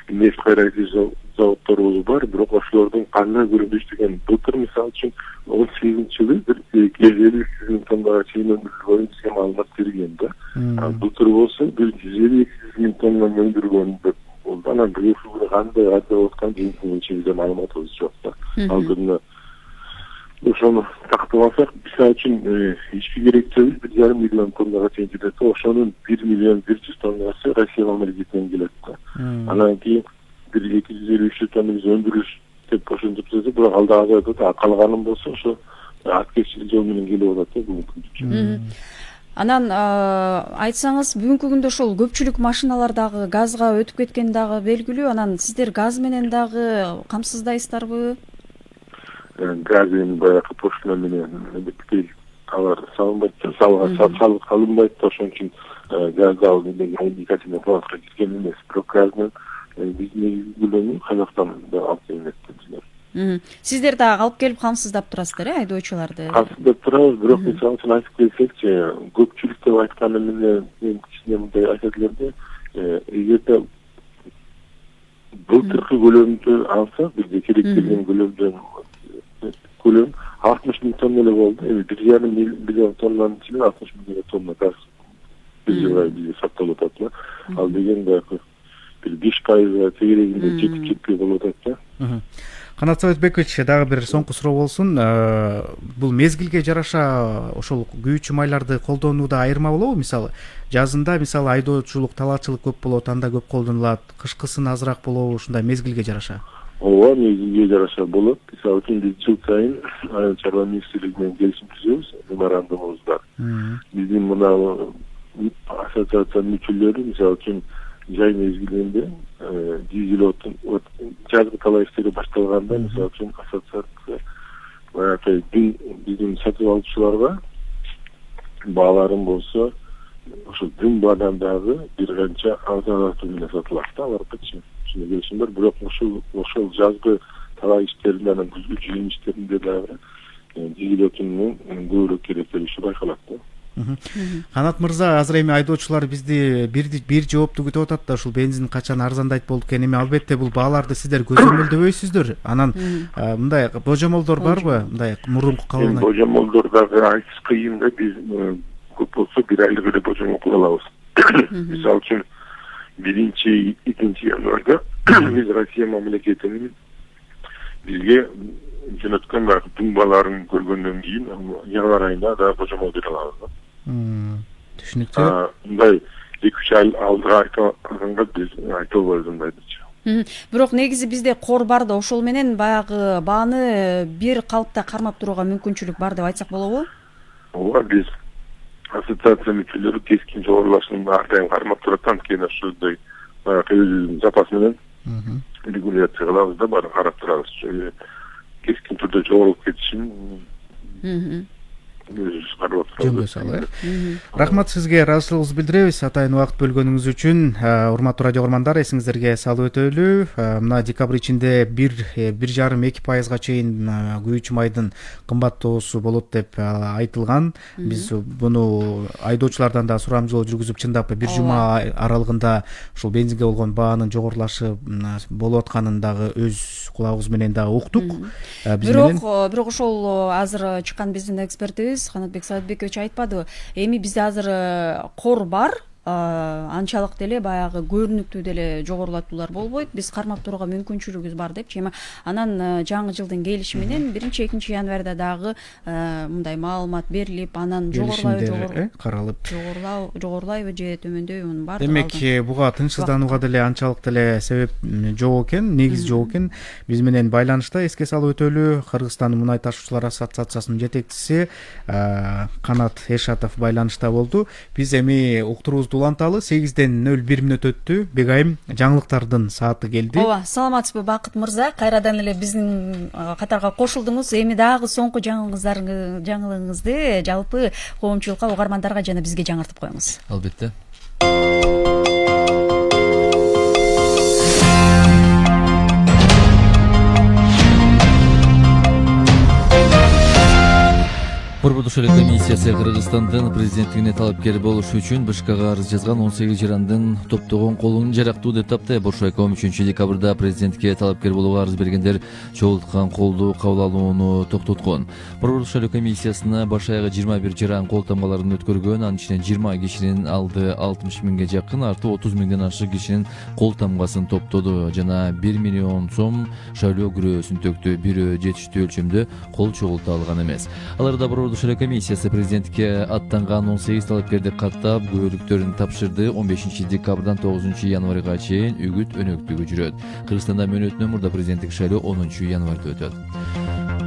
нефть кайрайтуу заводдорубуз бар, бирок ошолордун кандай көлөмдө иштеген. Былтыр мисалы үчүн 18-жылы бир 250 тоннага чейин өндүрүлгөн бизге маалымат берген да. Былтыр болсо бир 150 тонна өндүргөн деп болду. Анан бир кандай болуп аткан жөнүндө маалыматыбыз жок да. Ал күнү ошону тактап алсак, мисалы үчүн ички керектелик 1,5 миллион тоннага чейин жетет. Ошонун 1,1 тоннасы Россия мамлекетинен келет да. Анан кийин бир 250 тонна биз өндүрүш деп ошентип турсак, бирок ал дагы азайып, калганын болсо ошо аткезчилик жол менен келип атат да бүгүнкү күндө. Анан айтсаңыз, бүгүнкү күндө ошол көпчүлүк машиналар дагы газга өтүп кеткени дагы белгилүү. Анан сиздер газ менен дагы камсыздайсыздарбы? Газ эми баягы пошлина менен бүткүл алар салынбайт, салык алынбайт, ошон үчүн газ алганда индикативный планга кирген эмес. Бирок газдын биздин көлөмү Казакстандан алып келинет. Сиздер дагы алып келип камсыздап турасыздар айдоочуларды? Камсыздап турабыз, бирок мисалы үчүн айтып кетсекчи, көпчүлүк деп айтканы менен мен кичине мындай айтат элем, эгерде былтыркы көлөмдү алсак, бизге керек келген көлөм 60 миң тонна эле болду. Эми 1,5 миллион тоннанын ичинен 60 миң тонна газ бир жылга бизге сакталып атат. Ал деген баягы бир 5% тегерегинде жетип жетпей болуп атат да. Канат Советбекович, дагы бир соңку суроо болсун. Бул мезгилге жараша ошол күйүүчү майларды колдонууда айырма болобу? Мисалы, жазында мисалы айдоочулук, талаачылык көп болот, анда көп колдонулат. Кышкысын азыраак болобу ушундай мезгилге жараша? Ооба, мезгилге жараша болот. Мисалы үчүн биз жыл сайын Айыл чарба министрлиги менен келишим түзөбүз, меморандумубуз бар. Биздин мына ассоциациянын мүчөлөрү мисалы үчүн жай мезгилинде дизель отун жазгы талаа иштери башталганда мисалы үчүн ассоциация баягы биздин сатып алуучуларга бааларын болсо ошо дым бадандагы бир канча азаатуу менен сатылат да аларчы. Ушуну келишим бар, бирок ошол жазгы талаа иштеринде анан күзгү жыйын иштеринде дагы дизель отунун көбүрөөк керек болушу байкалат да. Канат мырза, азыр эми айдоочулар бизди бир жоопту күтүп атат да, ушул бензин качан арзандайт болуп экен. Эми албетте бул бааларды сиздер көзөмөлдөбөйсүздөр. Анан мындай божомолдор барбы? Мындай мурунку калыбына. Божомолдор дагы айтыш кыйын да, биз көп болсо бир айлык эле божомол кыла алабыз. Мисалы үчүн 1-2 январда биз Россия мамлекетинин бизге жөнөткөн баягы тумбаларын көргөндөн кийин январь айында да божомол бере алабыз. Түшүнүктүү. Мындай 2-3 ай алдыга айтканга биз айта албайбыз мындайды. Бирок негизи бизде кор бар да, ошол менен баягы бааны бир калыпта кармап турууга мүмкүнчүлүк бар деп айтсак болобу? Ооба, биз ассоциация мүчөлөрү кескин жогорулашын ар дайым кармап турат, анткени ошондой баягы өзүбүздүн запас менен регуляция кылабыз да, баарын карап турабыз. Кескин түрдө жогорулуп кетишин Рахмат сизге, ыраазычылыгыбызды билдиребиз атайын убакыт бөлгөнүңүз үчүн. Урматтуу радио угармандар, эсиңиздерге салып өтөлү. Мына декабрь ичинде 1,5–2% чейин күйүүчү майдын кымбаттоосу болот деп айтылган. Биз буну айдоочулардан да сурамжылоо жүргүзүп, чындап бир жума аралыгында ушул бензинге болгон баанын жогорулашы болуп атканын дагы өз кулагыбыз менен дагы уктук. Бирок ошол азыр чыккан биздин экспертибиз Канатбек Советбекович айтпадыбы? Эми бизде азыр кор бар, анчалык деле баягы көрүнүктүү деле жогорулатуулар болбойт. Биз кармап турууга мүмкүнчүлүгүбүз бар депчи. Эми анан жаңы жылдын келиши менен 1-2 январда дагы мындай маалымат берилип, анан жогорулайбы же төмөндөйбү, мунун баардыгы. Демек, буга тынчсызданууга деле анчалык деле себеп жок экен, негиз жок экен. Биз менен байланышта эске салып өтөлү, Кыргызстан мунай ташуучулар ассоциациясынын жетекчиси Канат Эшатов байланышта болду. Биз эми уктуруубузду уланталы. 8:01 өттү. Бегайым, жаңылыктардын сааты келди. Ооба, саламатсызбы Бакыт мырза? Кайрадан эле биздин катарга кошулдуңуз. Эми дагы соңку жаңылыгыңызды жалпы коомчулукка, угармандарга жана бизге жаңыртып коюңуз. Албетте. Борбордук шайлоо комиссиясы Кыргызстандын президенттигине талапкер болуш үчүн Бишкекке арыз жазган 18 жарандын топтогон колун жарактуу деп тапты. Боршайком 3 декабрда президентке талапкер болууга арыз бергендер чогулткан колду кабыл алууну токтоткон. Борбордук шайлоо комиссиясына баш аягы 21 жаран кол тамгаларын өткөргөн, анын ичинен 20 кишинин алды 60 миңге жакын, арты 30 миңден ашык кишинин кол тамгасын топтоду жана 1 миллион сом шайлоо күрөөсүн төктү. Бирөө жетиштүү өлчөмдө кол чогулта алган эмес. Аларда Борбордук шайлоо комиссиясы президентке аттанган 18 талапкерди каттап, күбөлүктөрүн тапшырды. 15 декабрдан 9 январга чейин үгүт өнөктүгү жүрөт. Кыргызстанда мөөнөт номурда президенттик шайлоо 10 январда өтөт.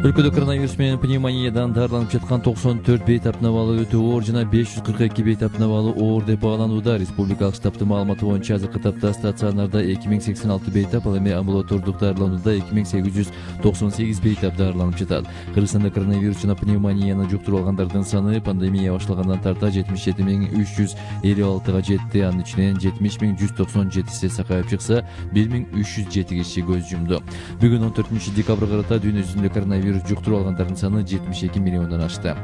Өлкөдө коронавирус менен пневмониядан дарыланып жаткан 94 бейтап абалы өтө оор жана 542 бейтап абалы оор деп багаланууда. Республикалык штабтын маалыматы боюнча азыркы тапта стационарда 2086 бейтап, ал эми амбулатордук дарыланууда 2898 бейтап дарыланып жатат. Кыргызстанда коронавирус жана пневмонияны жуктуруп алгандардын саны пандемия башталгандан тарта 77356га жетти. Анын ичинен 70197 сакайып чыкса, 1307 киши көз жумду. Бүгүн 14 декабрга карата дүйнө жүзүндө коронавирус жуктуруп алгандардын саны 72 миллиондон ашты.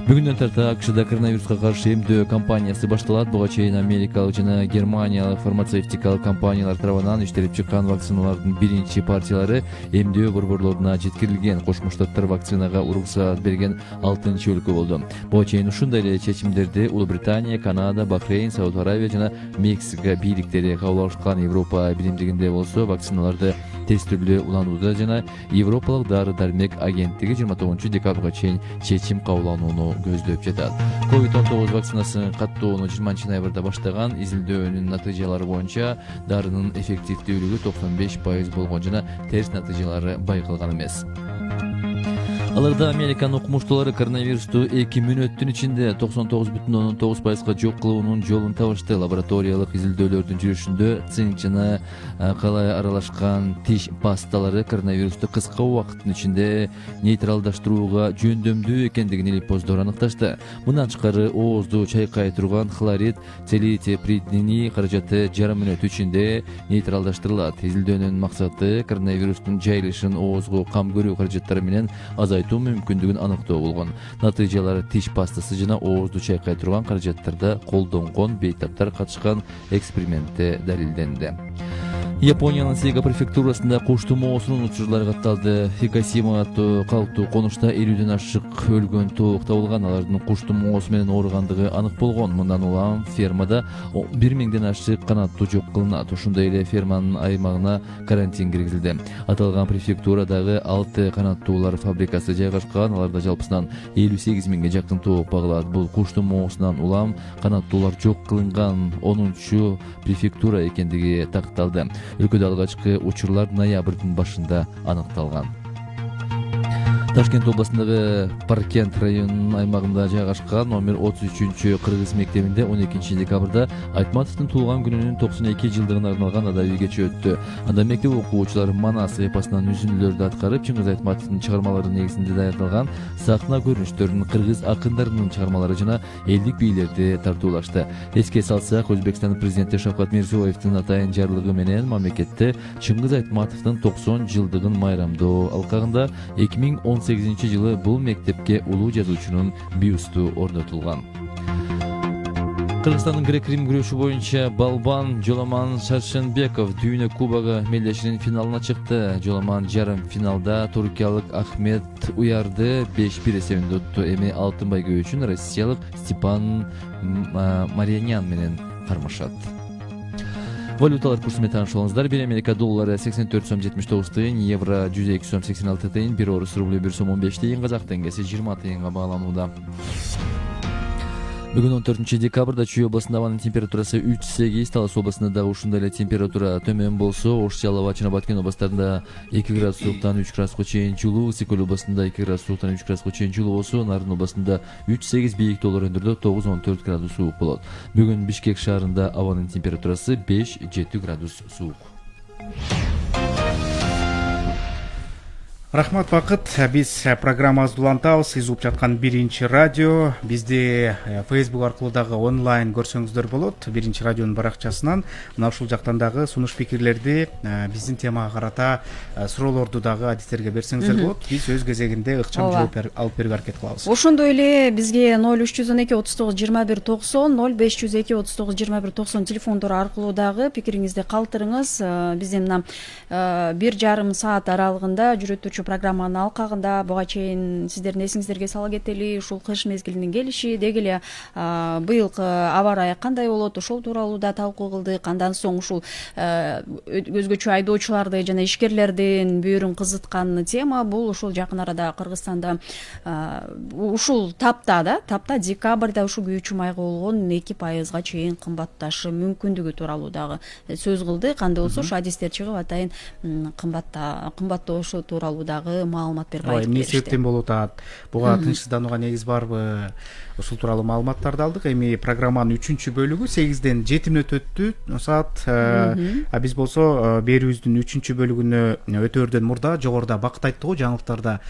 Бүгүндөн тарта АКШда коронавируска каршы эмдөө кампаниясы башталат. Буга чейин америкалык жана германиялык фармацевтикалык компаниялар тарабынан иштелип чыккан вакциналардын биринчи партиялары эмдөө борборлоруна жеткирилген. Кошмо Штаттар вакцинага уруксаат берген 6-өлкө болду. Буга чейин ушундай эле чечимдерди Улуу Британия, Канада, Бахрейн, Сауд Аравия жана Мексика бийликтери кабыл алышкан. Европа биримдигинде болсо вакциналарды тестөөлөө уланууда жана Европалык дары-дармек агенттиги 29 декабрга чейин чечим кабыл көздөп жатат. COVID-19 вакцинасын каттоону 20 ноябрда баштаган. Изилдөөнүн натыйжалары боюнча дарынын эффективдүүлүгү 95% болгон жана терс натыйжалары байкалган эмес. Аларда Американын окумуштуулары коронавирусту 2 мүнөттүн ичинде 99,9%га жок кылуунун жолун табышты. Лабораториялык изилдөөлөрдүн жүрүшүндө цинк жана калай аралашкан тиш пасталары коронавирусту кыска убакыттын ичинде нейтралдаштырууга жөндөмдүү экендигин илипоздор аныкташты. Мындан тышкары оозду чайкай турган хлорид целитепридини каражаты жарым мүнөт ичинде нейтралдаштырылат. Изилдөөнүн максаты коронавирустун жайылышын оозго кам көрүү каражаттары менен азайтуу мүмкүндүгүн аныктоо болгон. Натыйжалары тиш пастасы жана оозду чайкай турган каражаттарда колдонгон бейтаптар катышкан экспериментте далилденди. Япониянын Сейга префектурасында куш тумоосунун учурлары катталды. Хикасима аттуу калктуу конушта 50ден ашык өлгөн тоок табылган. Алардын куш тумоосу менен ооругандыгы анык болгон. Мындан улам фермада 1000ден ашык канаттуу жок кылынат. Ошондой эле ферманын аймагына карантин киргизилди. Аталган префектурадагы 6 канаттуулар фабрикасы жайгашкан. Аларда жалпысынан 58 миңге жакын тоок багылат. Бул куш тумоосунан улам канаттуулар жок кылынган 10-чу префектура экендиги такталды. Өлкөдө алгачкы учурлар ноябрдын башында аныкталган. Ташкент областындагы Паркент районунун аймагында жайгашкан номер 33 кыргыз мектебинде 12 декабрда Айтматовдун туулган күнүнүн 92 жылдыгына арналган адабий кече өттү. Анда мектеп окуучулары Манас эпосунан үзүндүлөрдү аткарып, Чыңгыз Айтматовдун чыгармаларынын негизинде даярдалган сахна көрүнүштөрүн, кыргыз акындарынын чыгармалары жана элдик бийлерди тартуулашты. Эске салсак, Өзбекстандын президенти Шавкат Мирзиёевдин атайын жарлыгы менен мамлекетте Чыңгыз Айтматовдун 90 жылдыгын майрамдоо алкагында 2018 жылы бул мектепке улуу жазуучунун бюсту орнотулган. Кыргызстандын грек-рим күрөшү боюнча балбан Жоламан Шаршенбеков дүйнө кубогу мелдешинин финалына чыкты. Жоламан жарым финалда туркиялык Ахмет Уярды 5-1 эсебинде утту. Эми алтын байгө үчүн россиялык Степан Марьянян менен кармашат. Валюталар курсумен таанышуулуңуздар. 1 Америка доллары 84 сом 79 тыйын, евро 102 сом 86 тыйын, 1 орус рублю 1 сом 15 тыйын, казак теңгеси 20 тыйынга багаланууда. Бүгүн 14 декабрда Чүй областында абанын температурасы 3-8, Талас областында да ушундай эле температура төмөн болсо, Ош, Жалал, Чана Баткен областарында 2 градус сууктан 3 градуска чейин жылуу, Ысык-Көл областында 2 градус сууктан 3 градуска чейин жылуу болсо, Нарын областында 3-8, бийик тоолор өндүрдө 9-14 градус суук болот. Бүгүн Бишкек шаарында абанын температурасы 5-7 градус суук. Рахмат Бакыт. Биз программабызды улантабыз. Сиз угуп жаткан Биринчи радио. Бизди Facebook аркылуу дагы онлайн көрсөңүздөр болот. Биринчи радионун баракчасынан мына ушул жактан дагы сунуш пикирлерди, биздин темага карата суроолорду дагы адистерге берсеңиздер болот. Биз өз кезегинде ыкчам жооп алып берүүгө аракет кылабыз. Ошондой эле бизге 0312 39 21 90 0502 39 21 90 телефондору аркылуу дагы пикириңизди калтырыңыз. Биздин мына 1,5 саат аралыгында жүрөтүрчү программанын алкагында буга чейин сиздердин эсиңиздерге сала кетели, ушул кыш мезгилинин келиши, деги эле быйылкы аба ырайы кандай болот, ошол тууралуу да талкуу кылдык. Андан соң ушул өзгөчө айдоочуларды жана ишкерлердин бүйүрүн кызыткан тема бул ушул жакын арада Кыргызстанда ушул тапта декабрда ушул күйүүчү майга болгон 2%га чейин кымбатташы мүмкүндүгү тууралуу дагы сөз кылдык. Анда болсо ушу адистер чыгып атайын кымбаттоошу тууралуу дагы маалымат берип ооба айтып эмне беришти. себептен болуп атат, буга тынчсызданууга негиз барбы, ушул тууралуу маалыматтарды алдык. Эми программанын 3 бөлүгү 8ден 7 мүнөт өттү саат. Биз болсо берүүбүздүн 3 бөлүгүнө өтөөрдөн мурда жогоруда Бакыт айтты го, жаңылыктарда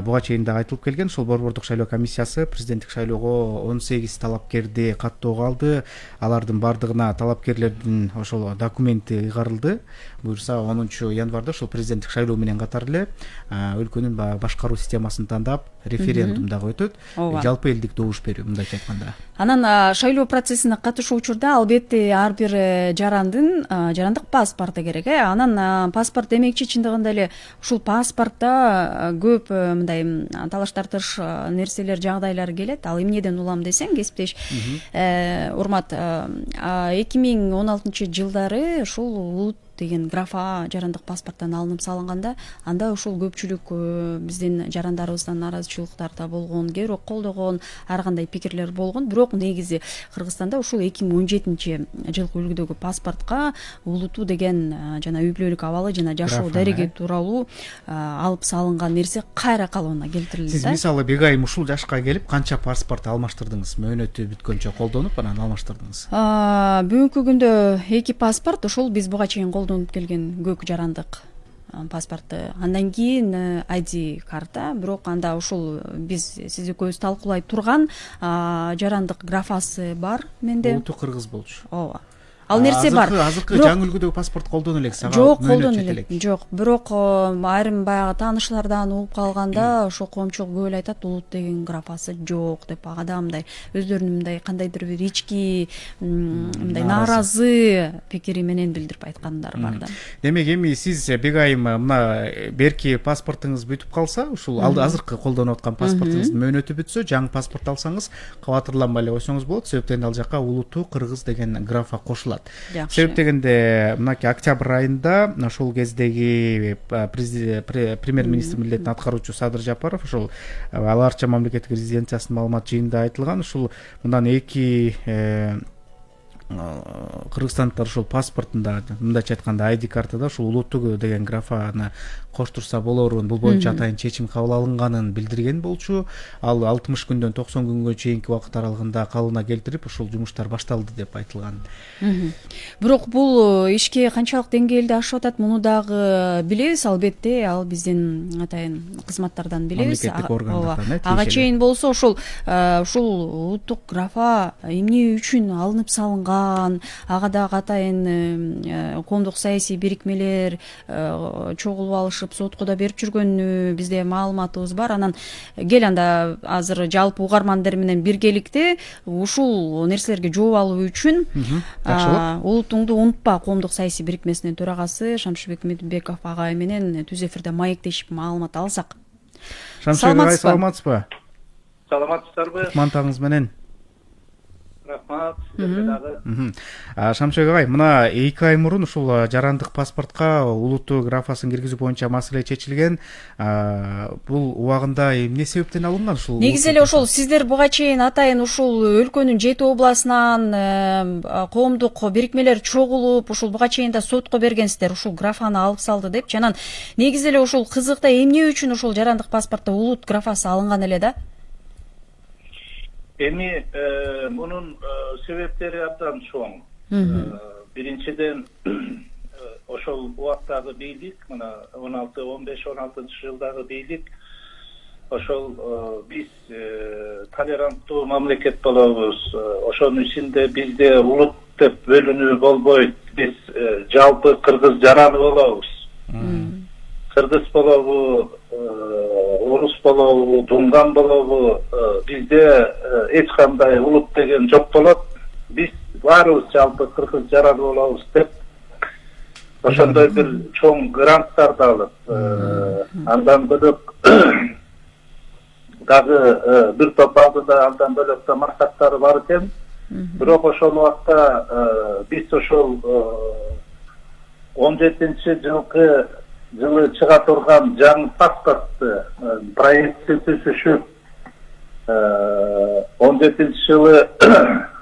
буга чейин да айтылып келген. Ошол борбордук шайлоо комиссиясы президенттик шайлоого 18 талапкерди каттоого алды. Алардын бардыгына талапкерлердин ошол документи ыйгарылды. Буюрса 10 январда ошол президенттик шайлоо менен катар эле өлкөнүн башкаруу системасын тандап референдум дагы өтөт. Жалпы элдик добуш берүү мындайча айтканда. Анан шайлоо процессине катышуучурда албетте ар бир жарандык паспорту керек. Анан паспорт демекчи чындыгында эле ушул паспортто көп мындай талаш тартыш нерселер, жагдайлар келет. Ал эмнеден улам десең, кесиптеш урмат, 2016 жылдары ушул улут деген графа жарандык паспорттон алынып салынганда, анда ушул көпчүлүк биздин жарандарыбыздан наразычылыктар да болгон, кээ бирок колдогон, ар кандай пикирлер болгон. Бирок негизи Кыргызстанда ушул 2017 жылкы үлгүдөгү паспортко улуту деген жана үй бүлөлүк абалы жана жашоо дареги тууралуу алып салынган нерсе кайра калыбына келтирилди. Сиз мисалы Бегайым ушул жашка келип канча паспорт алмаштырдыңыз? Мөөнөтү бүткөнчө колдонуп анан алмаштырдыңыз? Бүгүнкү күндө 2 паспорт ушул биз буга чейин колдонуп келген көк жарандык паспорту. Андан кийин ID карта, бирок анда ушул биз сиз экөөбүз талкуулай турган жарандык графасы бар менде. Улуту кыргыз болчу. Ооба. Ал нерсе бар. Азыркы жаңы үлгүдөгү паспорт колдоно элек сага? Жок, колдоно элек. Жок, бирок айрым баягы таанышлардан угуп калганда ошол коомчулук көп эле айтат, улут деген графасы жок деп, ага да мындай өздөрүнүн мындай кандайдыр бир ички мындай нааразы пикири менен билдирип айткандары бар да. Демек эми сиз Бегайым мына берки паспортуңуз бүтүп калса, ушул азыркы колдонуп аткан паспортуңуздун мөөнөтү бүтсө, жаңы паспорт алсаңыз, кабатырланбай эле койсоңуз болот. Себептен ал жака улуту кыргыз деген графа кошулат. Себеп дегенде мынакей октябрь айында ошол кездеги премьер-министр милдетин аткаруучу Садыр Жапаров ошол аларча мамлекеттик резиденциясынын маалымат жыйынында айтылган, ушул мындан 2 кыргызстандыктар ошол паспортунда мындайча айтканда ID картада ушул улуттук деген графаны коштурса болорун, бул боюнча атайын чечим кабыл алынганын билдирген болчу. Ал 60 күндөн 90 күнгө чейинки убакыт аралыгында калыбына келтирип ушул жумуштар башталды деп айтылган. Бирок бул ишке канчалык деңгээлде ашып атат, муну дагы билебиз. Албетте ал биздин атайын кызматтардан билебиз. Мамлекеттик органдардан. Ага чейин болсо ушул улуттук графа эмне үчүн алынып салынган, ага дагы атайын коомдук саясий бирикмелер чогулуп алышып сотко да берип жүргөнү бизде маалыматыбыз бар. Анан кел анда азыр жалпы угармандар менен биргеликте ушул нерселерге жооп алуу үчүн улутуңду унутпа коомдук саясий бирикмесинин төрагасы Шамшыбек Медбеков агай менен түз эфирде маектешип маалымат алсак. Шамшыбек агай, саламатсызбы? Саламатсыздарбы? Кутмандыгыңыз менен. Рахмат. Шамшыбек агай, мына 2 ай мурун ушул жарандык паспортко улуттуу графасын киргизүү боюнча маселе чечилген. Бул убагында эмне себептен алынган ушул? Негизи эле ошол сиздер буга чейин атайын ушул өлкөнүн 7 областынан коомдук бирикмелер чогулуп, ушул буга чейин да сотко бергенсиздер, ушул графаны алып салды деп. Жанан негизи эле ушул кызыкта эмне үчүн ушул жарандык паспортто улут графасы алынган эле да? Эми мунун себептери абдан чоң. Биринчиден ошол убактагы бийлик, мына 15-16 жылдагы бийлик ошол биз толеранттуу мамлекет болобуз. Ошонун ичинде бизде улут деп бөлүнүү болбойт. Биз жалпы кыргыз жараны болобуз. Кыргыз болобу, орус болобу, дунган болобу, бизде эч кандай улут деген жок болот. Биз баарыбыз жалпы кыргыз жараны болобуз деп ошондой бир чоң гранттарды алып, андан бөлөк дагы бир топ алдыда андан бөлөк да максаттары бар экен. Бирок ошол убакта биз ошол 17-жылы чыга турган жаңы паспортты проекти түзүшүп 17-жылы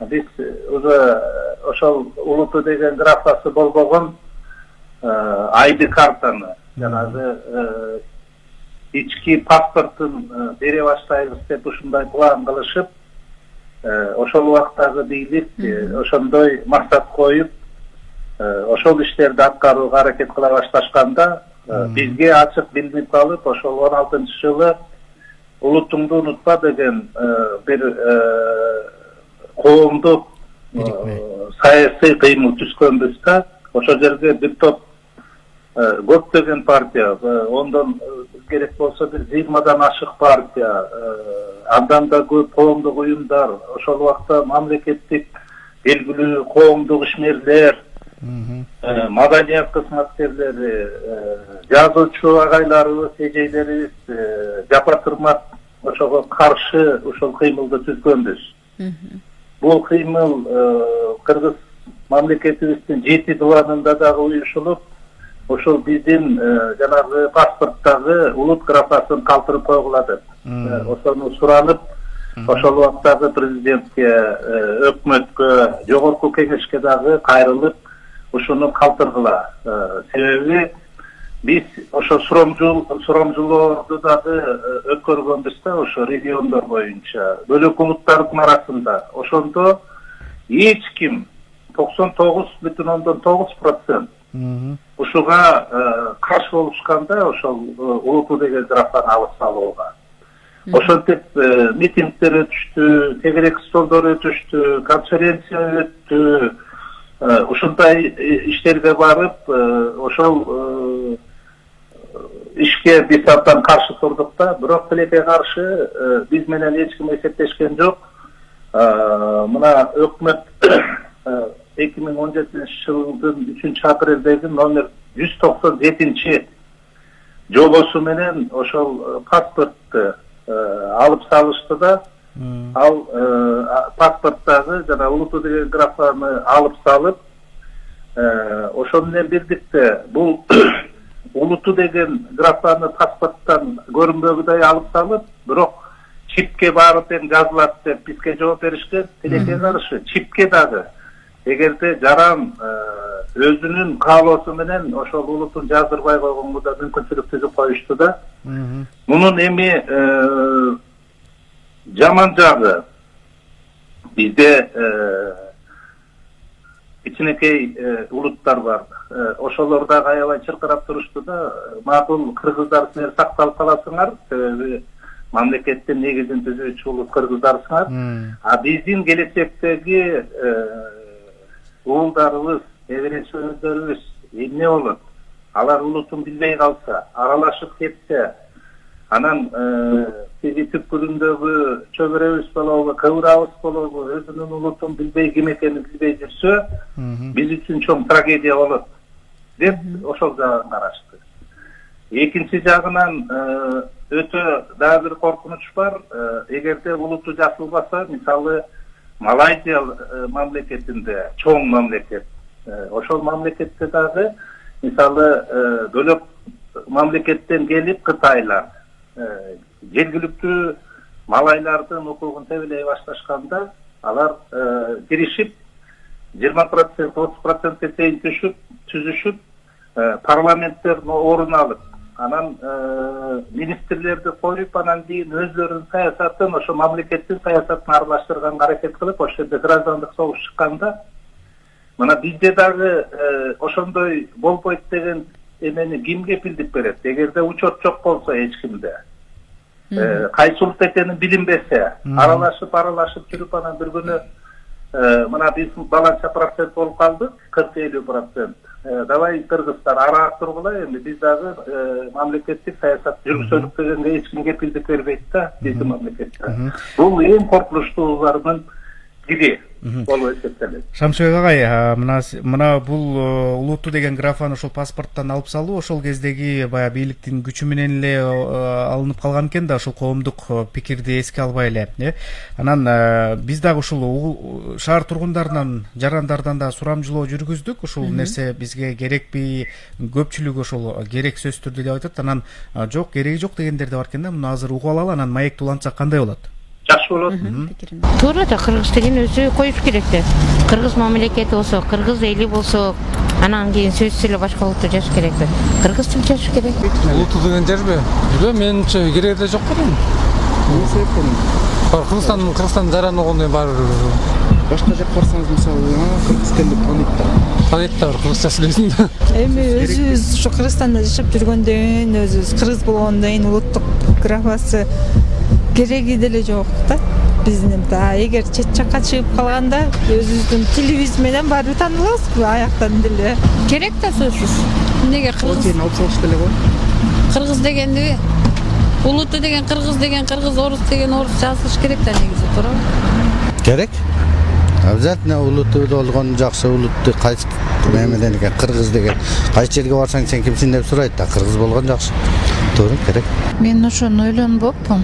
биз уже ошол улуту деген графасы болбогон ID картаны жанагы ички паспортун бере баштайбыз деп ушундай план кылышып, ошол убактагы бийлик ошондой максат коюп, ошол иштерди аткарууга аракет кыла башташканда, бизге ачык билинип калып, ошол 16-жылы улутуңду унутпа деген бир коомдук саясий кыймыл түзгөнбүз да. Ошол жерге бир топ көптөгөн партия, ондон керек болсо бир 20-дан ашык партия, андан да көп коомдук уюмдар, ошол убакта мамлекеттик белгилүү коомдук ишмерлер, маданият кызматкерлери, жазуучу агайларыбыз, эжейлерибиз жапа-тырмак ошого каршы ушул кыймылды түзгөнбүз. Бул кыймыл кыргыз мамлекетибиздин 7 дубанында дагы уюшулуп, ошол биздин жанагы паспорттагы улут графасын калтырып койгула. Ошону суранып, ошол убактагы президентке, өкмөткө, жогорку кеңешке дагы кайрылып, ушуну калтыргыла. Себеби биз ошо сурамжылоорду дагы өткөргөнбүз да, ошо региондор боюнча, бөлөк улуттардын арасында. Ошондо эч ким 99,9% ушуга каршы болушканда, ошол улуту деген графаны алып салууга. Ошентип митингдер өтүштү, тегерек столдор өтүштү, конференция өттү. Ушундай иштерге барып, ошол ишке биз абдан каршы турдук да, бирок тилекке каршы биз менен эч ким эсептешкен жок. Мына өкмөт 2017-жылдын 3-апрелдеги номер 197-жобосу менен ошол паспортты алып салышты да, ал паспорттагы жана улуту деген графаны алып салып, ошол менен бирдикте бул улуту деген графаны паспорттан көрүнбөгүдөй алып салып, бирок чипке баары тең жазылат деп бизге жооп беришкен. Тилекке каршы чипке дагы эгерде жаран өзүнүн каалоосу менен ошол улутун жаздырбай койгонго да мүмкүнчүлүк түзүп коюшту да. Мунун эми жаман жагы, бизде кичинекей улуттар бар. Ошолор дагы аябай чыркырап турушту да. Макул кыргыздар силер сакталып каласыңар, себеби мамлекеттин негизин түзүүчү улут кыргыздарсыңар. А биздин келечектеги уулдарыбыз, неберечилерибиз эмне болот? Алар улутун билбей калса, аралашып кетсе, анан тиги түпкүрүндөгү чөбүрөбүз болобу, кыбырабыз болобу, өзүнүн улутун билбей, ким экенин билбей жүрсө, биз үчүн чоң трагедия болот деп ошол жагын карашты. Экинчи жагынан өтө дагы бир коркунуч бар. Эгерде улуту жасылбаса, мисалы Малайзия мамлекетинде, чоң мамлекет, ошол мамлекетте дагы мисалы бөлөк мамлекеттен келип Кытайлар жергиликтүү малайлардын укугун тебелей башташканда, алар киришип 20%, 30%-ке чейин түзүшүп, парламенттердин орун алып, анан министрлерди коюп, анан кийин өзлөрүнүн саясатын, ошо мамлекеттин саясатын аралаштырганга аракет кылып, ошол жерде граждандык согуш чыкканда, мына бизде дагы ошондой болбойт деген эмени ким кепилдик берет? Эгерде учет жок болсо эч кимде, кайсы улут экени билинбесе, аралашып жүрүп, анан бир күнү мына биз баланча процент болуп калдык, 40-50%. Давай кыргыздар араак тургула, эми биз дагы мамлекеттик саясат жүргүзөлүк дегенге эч ким кепилдик бербейт да биздин мамлекетте. Бул эң коркунучтуулардын бири болуп эсептелет. Шамшыбек агай, мына бул улуту деген графаны ошол паспорттан алып салуу ошол кездеги баягы бийликтин күчү менен эле алынып калган экен да, ошол коомдук пикирди эске албай эле. Анан биз дагы ушул шаар тургундарынан, жарандардан да сурамжылоо жүргүздүк. Ушул нерсе бизге керекпи? Көпчүлүк ошол керек сөзсүз түрдө деп айтат. Анан жок, кереги жок дегендер да бар экен да. Муну азыр угуп алалы, анан маекти улантсак кандай болот? Жакшы болот. Туура да, кыргыз тилин өзү коюш керек да. Кыргыз мамлекети болсо, кыргыз эли болсо, Анан кийин сөзсүз эле башка улутта жашаш керек да. Кыргыз тил жашаш керек. Улутту деген жерби? Менимче кереги да жок го дейм. Эмне себептен? Кыргызстан жараногондой бар. Башка жакка барсаңыз, мисалы, кыргыз тилди тааныйт да. Тааныйт да, кыргызча сүйлөйсүң да. Эми өзүбүз ушу Кыргызстанда жашап жүргөндөн кийин, өзүбүз кыргыз болгондон кийин улуттук графасы кереги деле жок да. Биздин эгер чет жакка чыгып калганда өзүбүздүн тилибиз менен барып таанылабызбы аяктан деле. Керек да сөзсүз. Эмнеге кыргыз алып салыш деле го. Кыргыз дегенди улутту деген кыргыз, орус деген орус жазылыш керек да негизи, туурабы? Керек. Обязательно улутту болгон жакшы, улутту кайсы немеден экен, кыргыз деген. Кайсы жерге барсаң сен кимсиң деп сурайт да, кыргыз болгон жакшы. Туура, керек. Мен ошону ойлонбоппун.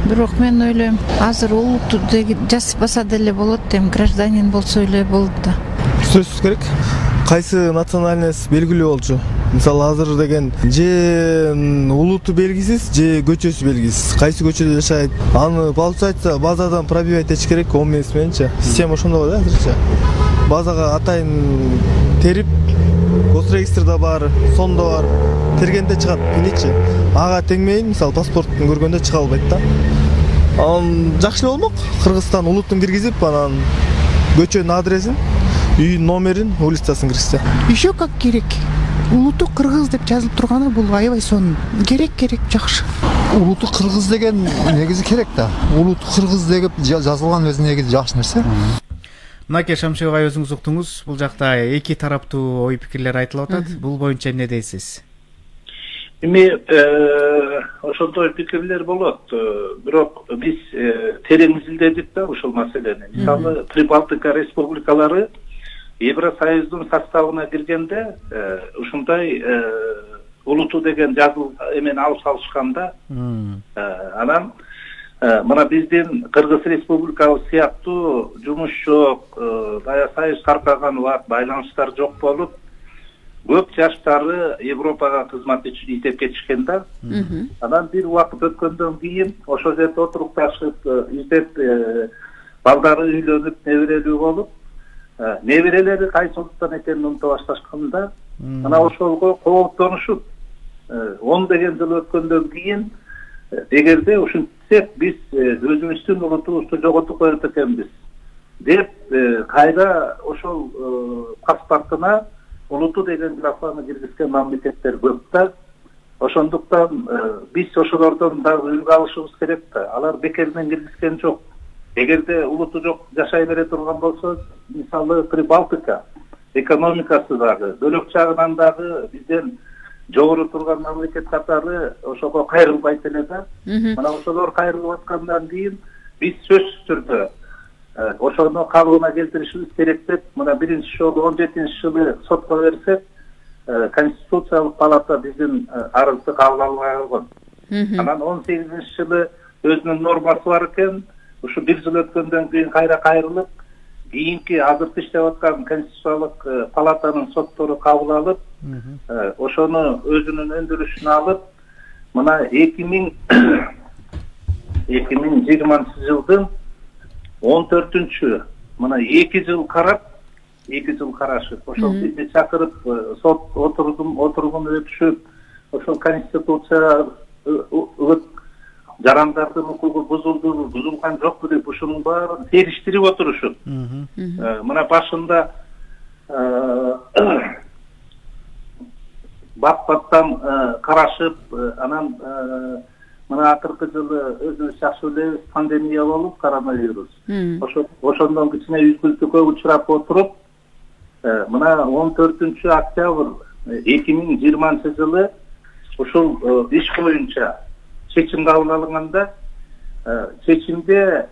Бирок мен ойлойм, азыр улутту жазбаса деле болот дейм, гражданин болсо эле болот да. Сөзсүз керек. Кайсы национальность белгилүү болчу. Мисалы азыр деген же улутту белгисиз, же көчөсү белгисиз. Кайсы көчөдө жашайт. Аны получается базадан пробивать этиш керек, о менче. Система ошондой да азырча. Базага атайын терип, госрегистрде бар, сонда бар. Тергенде чыгат, билечи. Ага теңмейин, мисалы паспорттун көргөндө чыга албайт да. Жакшы болмок. Кыргызстан улуттун киргизип, анан көчөнүн адресин, үй номерин, улицасын киргизсе. Еще как керек. Улутту кыргыз деп жазылып турганы бул аябай сонун. Керек жакшы. Улутту кыргыз деген негизи керек да. Улутту кыргыз деп жазылган өзү негизи жакшы нерсе. Мынакей Шамшыбек ай, өзүңүз уктуңуз. Бул жакта эки тараптуу ой пикирлер айтылып атат. Бул боюнча эмне дейсиз? Эми ошондой пикирлер болот. Бирок биз терең изилдедик да ушул маселени. Мисалы, Прибалтика республикалары Евросоюздун составына киргенде ушундай улутту деген жазыл эмен алып салышканда анан мына биздин Кыргыз республикабыз сыяктуу жумуш жок, дая союз таркаган убакыт байланыштар жок болуп, көп жаштары Европага кызмат издеп кетишкен да. Анан бир убакыт өткөндөн кийин ошол жерде отурукташып издеп балдары үйлөнүп, неберелүү болуп, неберелери кайсы улуттан экенин унута башташканда, мына ошолго кооптонушуп 10 деген жыл өткөндөн кийин эгерде ушинтсек биз өзүбүздүн улутубузду жоготуп коет экенбиз деп кайра ошол паспортуна улутту деген графаны киргизген мамлекеттер көп да. Ошондуктан биз ошолордон дагы үлгү алышыбыз керек да. Алар бекерден киргизген жок. Эгерде улутту жок жашай бере турган болсо, мисалы Прибалтика экономикасы дагы, бөлөк жагынан дагы бизден жогору турган мамлекет катары ошого кайрылбайт эле да. Мына ошолор кайрылып аткандан кийин биз сөзсүз түрдө ошону калыбына келтиришибиз керек деп, мына биринчи жолу 17-жылы сотко берсек, Конституциялык палата биздин арызды кабыл албай койгон. Анан 18-жылы өзүнүн нормасы бар экен, ушу бир жыл өткөндөн кийин кайра кайрылып, кийинки азыркы иштеп аткан Конституциялык палатанын соттору кабыл алып, ошону өзүнүн өндүрүшүнө алып, мына 2020-жылдын 14-чү, мына 2 жыл карап, 2 жыл карашып, ошол бизди чакырып, сот отурумун өтүшүп, ошол Конституция жарандардын укугу бузулган жокпу деп ушунун баарын териштирип отурушуп. Мына башында бат-баттан карашып, анан мына акыркы жылы өзүбүз жакшы билебиз, пандемия болуп, коронавирус. Ошондон кичине үзгүлтүккө учурап отуруп, мына 14-октябрь 2020-жылы ушул иш боюнча чечим кабыл алынганда, чечимде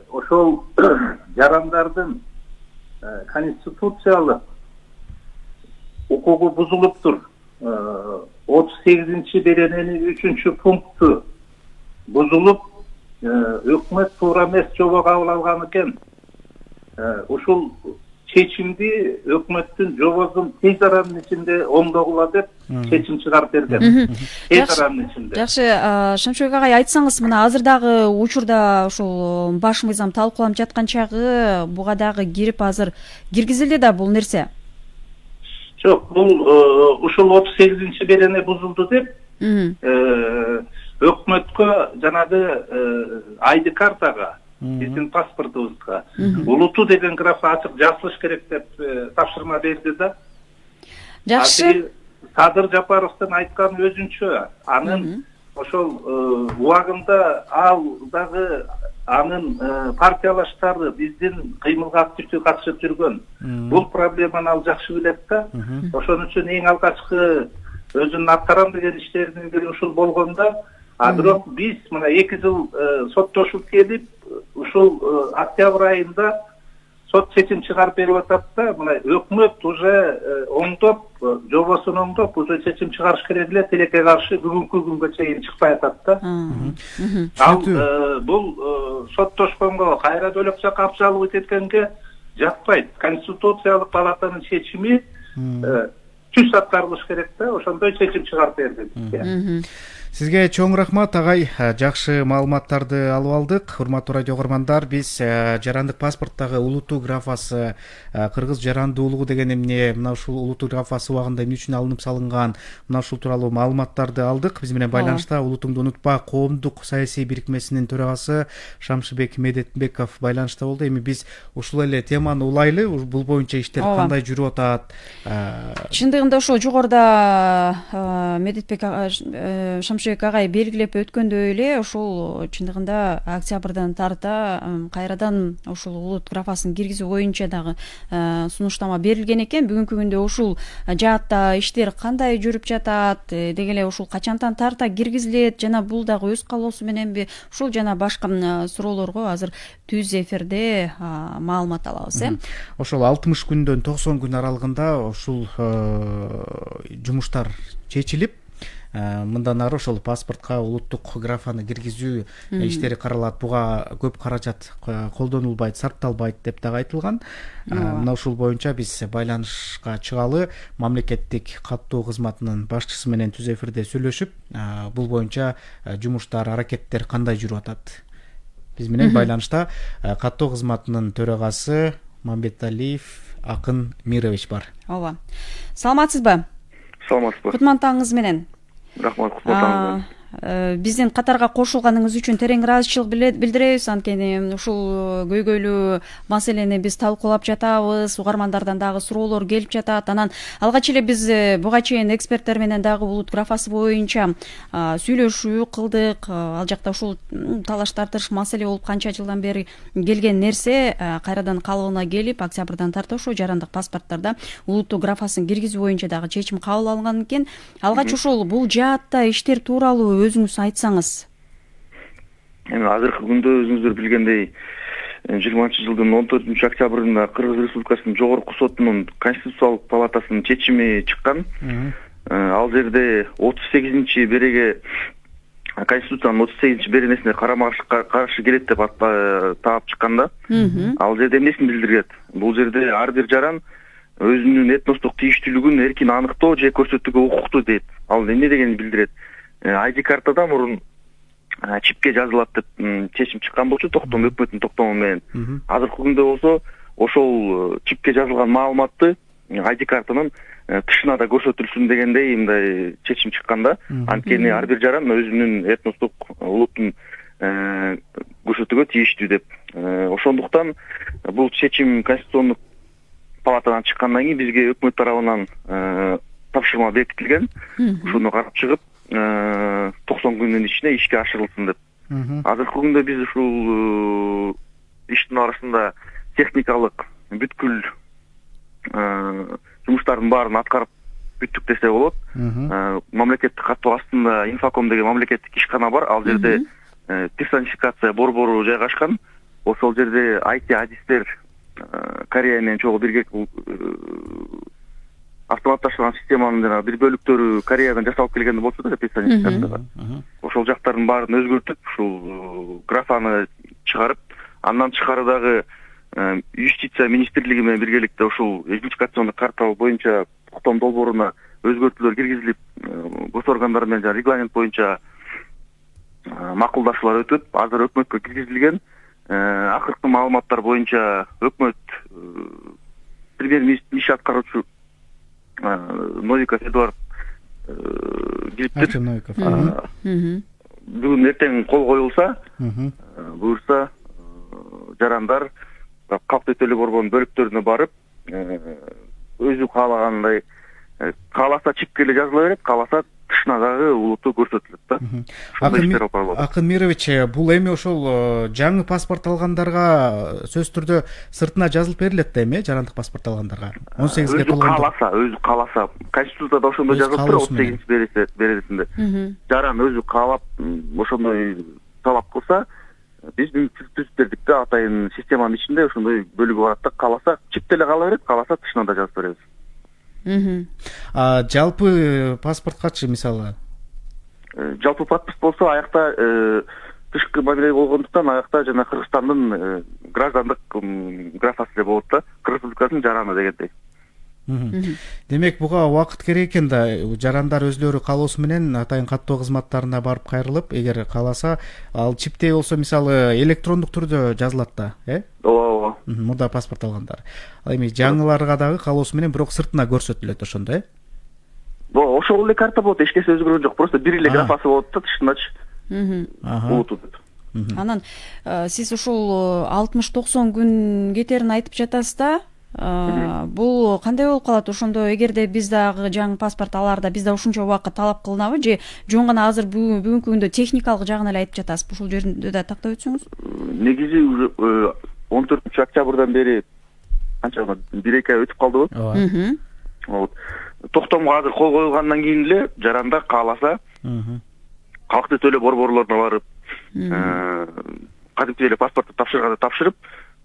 ошол жарандардын конституциялык укугу бузулуптур. 38-чи берененин 3-пункту бузулуп, өкмөт туура эмес жобо кабыл алган экен. Ушул чечимди өкмөттүн жобосун тез аранын ичинде оңдогула деп чечим чыгарып берген. Тез аранын ичинде. Жакшы, Шамшыбек агай, айтсаңыз, мына азырдагы учурда ушул баш мыйзам талкууланып жаткан чагы буга дагы кирип азыр киргизилди да бул нерсе. Жок, бул ушул 38 берене бузулду деп өкмөткө жанагы ID картага, биздин паспортубузга улуту деген графа ачык жазылыш керек деп тапшырма берди да. Жакшы. Садыр Жапаровдун айтканы өзүнчө. Анын ошол убагында ал дагы анын партиялаштары биздин кыймылга активдүү катышып жүргөн. Бул проблеманы ал жакшы билет да. Ошон үчүн эң алгачкы өзүнүн аткарам деген иштеринин бири ушул болгондо, бирок биз мына 2 жыл соттошуп келип, ушул октябрь айында сот чечим чыгарып берип атат да, мына өкмөт уже оңдоп, жобосун оңдоп, уже чечим чыгарыш керек эле, тилекке каршы бүгүнкү күнгө чейин чыкпай атат да. Ал бул соттошконго кайра төлөп жакап жалобы эткенге жатпайт. Конституциялык палатанын чечими түз аткарылыш керек да, ошондой чечим чыгарып берди бизге. Сизге чоң рахмат агай, жакшы маалыматтарды алып алдык. Урматтуу радио көргөрмандар, биз жарандык паспорттагы улуттуу графасы кыргыз жарандуулугу деген эмне, мына ушул улуттуу графасы убагында эмне үчүн алынып салынган, мына ушул тууралуу маалыматтарды алдык. Биз менен байланышта Улутуңду унутпа коомдук саясий бирикмесинин төрагасы Шамшыбек Медетбеков байланышта болду. Эми биз ушул эле теманы улайлы, бул боюнча иштер кандай жүрүп атат? Чындыгында ошо жогоруда Медетбек Шамшыбек агай белгилеп өткөндөй эле, ошол чындыгында октябрдан тарта кайрадан ошол улут графасын киргизүү боюнча дагы сунуштама берилген экен. Бүгүнкү күндө ушул жаатта иштер кандай жүрүп жатат, деги эле ушул качантан тарта киргизилет жана бул дагы өз каалоосу мененби, ушул жана башка суроолорго азыр түз эфирде маалымат алабыз. Ошол 60 күндөн 90 күн аралыгында ушул жумуштар чечилип, мындан ары ошол паспортко улуттук графаны киргизүү иштери каралат. Буга көп каражат колдонулбайт, сарпталбайт деп дагы айтылган. Мына ушул боюнча биз байланышка чыгалы, мамлекеттик каттоо кызматынын башчысы менен түз эфирде сүйлөшүп, бул боюнча жумуштар, аракеттер кандай жүрүп атат. Биз менен байланышта каттоо кызматынын төрагасы Мамбеталиев Акын Мирович бар. Ооба. Саламатсызбы? Саламатсызбы. Кутмантаңыз менен. Рахмат, кутмантаңыз. Биздин катарга кошулганыңыз үчүн терең ыраазычылык билдиребиз. Анткени ушул көйгөйлүү маселени биз талкуулап жатабыз, угармандардан дагы суроолор келип жатат. Анан алгач эле биз буга чейин эксперттер менен дагы улут графасы боюнча сүйлөшүү кылдык. Ал жакта ушул талаш тартыш маселе болуп канча жылдан бери келген нерсе кайрадан калыбына келип, октябрдан тарта ошо жарандык паспорттарда улуттуу графасын киргизүү боюнча дагы чечим кабыл алынган экен. Алгач ушул бул жаатта иштер тууралуу өзүңүз айтсаңыз. Эми азыркы күндө өзүңүздөр билгендей 20-жылдын 14 октябрында Кыргыз Республикасынын жогорку сотунун Конституциялык палатасынын чечими чыккан. Ал жерде 38 береге Конституциянын 38 беренесине карама каршы келет деп таап чыкканда, ал жерде эмнесин билдирет? Бул жерде ар бир жаран өзүнүн этностук тийиштүүлүгүн эркин аныктоо же көрсөтүүгө укуктуу дейт. Ал эмне дегенди билдирет? ID картада мурун чипке жазылат деп чечим чыккан болчу, токтом өкмөттүн токтому менен. Азыркы күндө болсо ошол чипке жазылган маалыматты ID картанын тышына да көрсөтүлсүн дегендей мындай чечим чыккан да. Анткени ар бир жаран өзүнүн этностук улуттун көрсөтүүгө тийиштүү деп. Ошондуктан бул чечим Конституциондук палатадан чыккандан кийин бизге өкмөт тарабынан тапшырма бекитилген. Ушуну карап чыгып 90 күндүн ичинде ишке ашырылсын деп. Азыркы күндө биз ушул иштин арасында техникалык бүткүл жумуштардын баарын аткарып бүттүк десе болот. Мамлекеттик каттоо астында Инфоком деген мамлекеттик ишкана бар. Ал жерде персонификация борбору жайгашкан. Ошол жерде IT адистер Корея менен чогуу бирге автоматташкан системанын жана бир бөлүктөрү Кореядан жасалып келген болчу да персонификацияга. Ошол жактардын баарын өзгөртүп, ушул графаны чыгарып, андан тышкары дагы юстиция министрлиги менен биргеликте ушул идентификациондук карта боюнча токтом долбооруна өзгөртүүлөр киргизилип, гос органдар менен жана регламент боюнча макулдашуулар өтүп, азыр өкмөткө киргизилген. Акыркы маалыматтар боюнча өкмөт премьер-министр иш аткаруучу Новиков Эдуард келиптир. Артем Новиков. Бүгүн эртең кол коюлса, буюрса жарандар калктуу төлөө борборунун бөлүктөрүнө барып, өзү каалагандай кааласа чипке эле жазыла берет, кааласа тышнадагы улуту көрсөтүлөт да. Акын Мирович, бул эми ошол жаңы паспорт алгандарга сөзсүз түрдө сыртына жазылып берилет да эми, жарандык паспорт алгандарга 18ге толгондо. Өзү кааласа, Конституцияда ошондой жазылып тур 38-бересинде. Жаран өзү каалап ошондой талап кылса, биз түзүп бердик да, атайын системанын ичинде ошондой бөлүгү барат да, кааласа чипте эле кала берет, кааласа тышнада жазып беребиз. Жалпы паспорткачы мисалы? Жалпы паспорт болсо аякта тышкы мамиле болгондуктан аякта жана Кыргызстандын граждандык графасы эле болот да, Кыргыз Республикасынын жараны дегендей. Демек буга убакыт керек экен да, жарандар өзлөрү каалоосу менен атайын каттоо кызматтарына барып кайрылып, эгер кааласа, ал чиптей болсо мисалы электрондук түрдө жазылат да, Ооба. Мурда паспорт алгандар. Ал эми жаңыларга дагы каалоосу менен бирок сыртына көрсөтүлөт ошондо, Ошол эле карта болот, эч нерсе өзгөргөн жок, просто бир эле графасы болот да, тышындачы. Анан сиз ушул 60-90 күн кетерин айтып жатасыз да. Бул кандай болуп калат ошондо, эгерде биз дагы жаңы паспорт алаарда бизде ушунча убакыт талап кылынабы же жөн гана азыр бүгүнкү күндө техникалык жагын эле айтып жатасыз? Ушул жерде да тактап өтсөңүз. Негизи 14-октябрдан бери канча 1-2 ай өтүп калдыбы? Вот. Токтомго азыр кол коюлгандан кийин эле жаранда кааласа калктуу төлөө борборлоруна барып, кадимки эле паспорту тапшырганда тапшырып,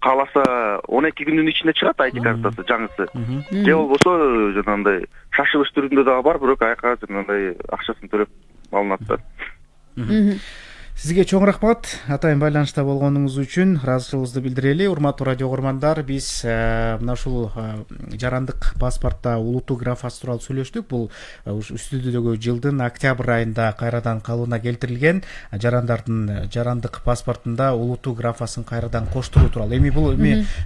кааласа 12 күндүн ичинде чыгат ID картасы жаңысы. Же болбосо жанагындай шашылыш түрүндө дагы бар, бирок аяка жанагындай акчасын төлөп алынат да. Сизге чоң рахмат атайын байланышта болгонуңуз үчүн, ыраазычылыгыбызды билдирели. Урматтуу радио угармандар, биз мына ушул жарандык паспортто улуттуу графасы тууралуу сөйлөштүк. Бул студиодогу жылдын октябрь айында кайрадан калыбына келтирилген жарандардын жарандык паспортунда улуттуу графасын кайрадан коштуруу тууралуу. Эми бул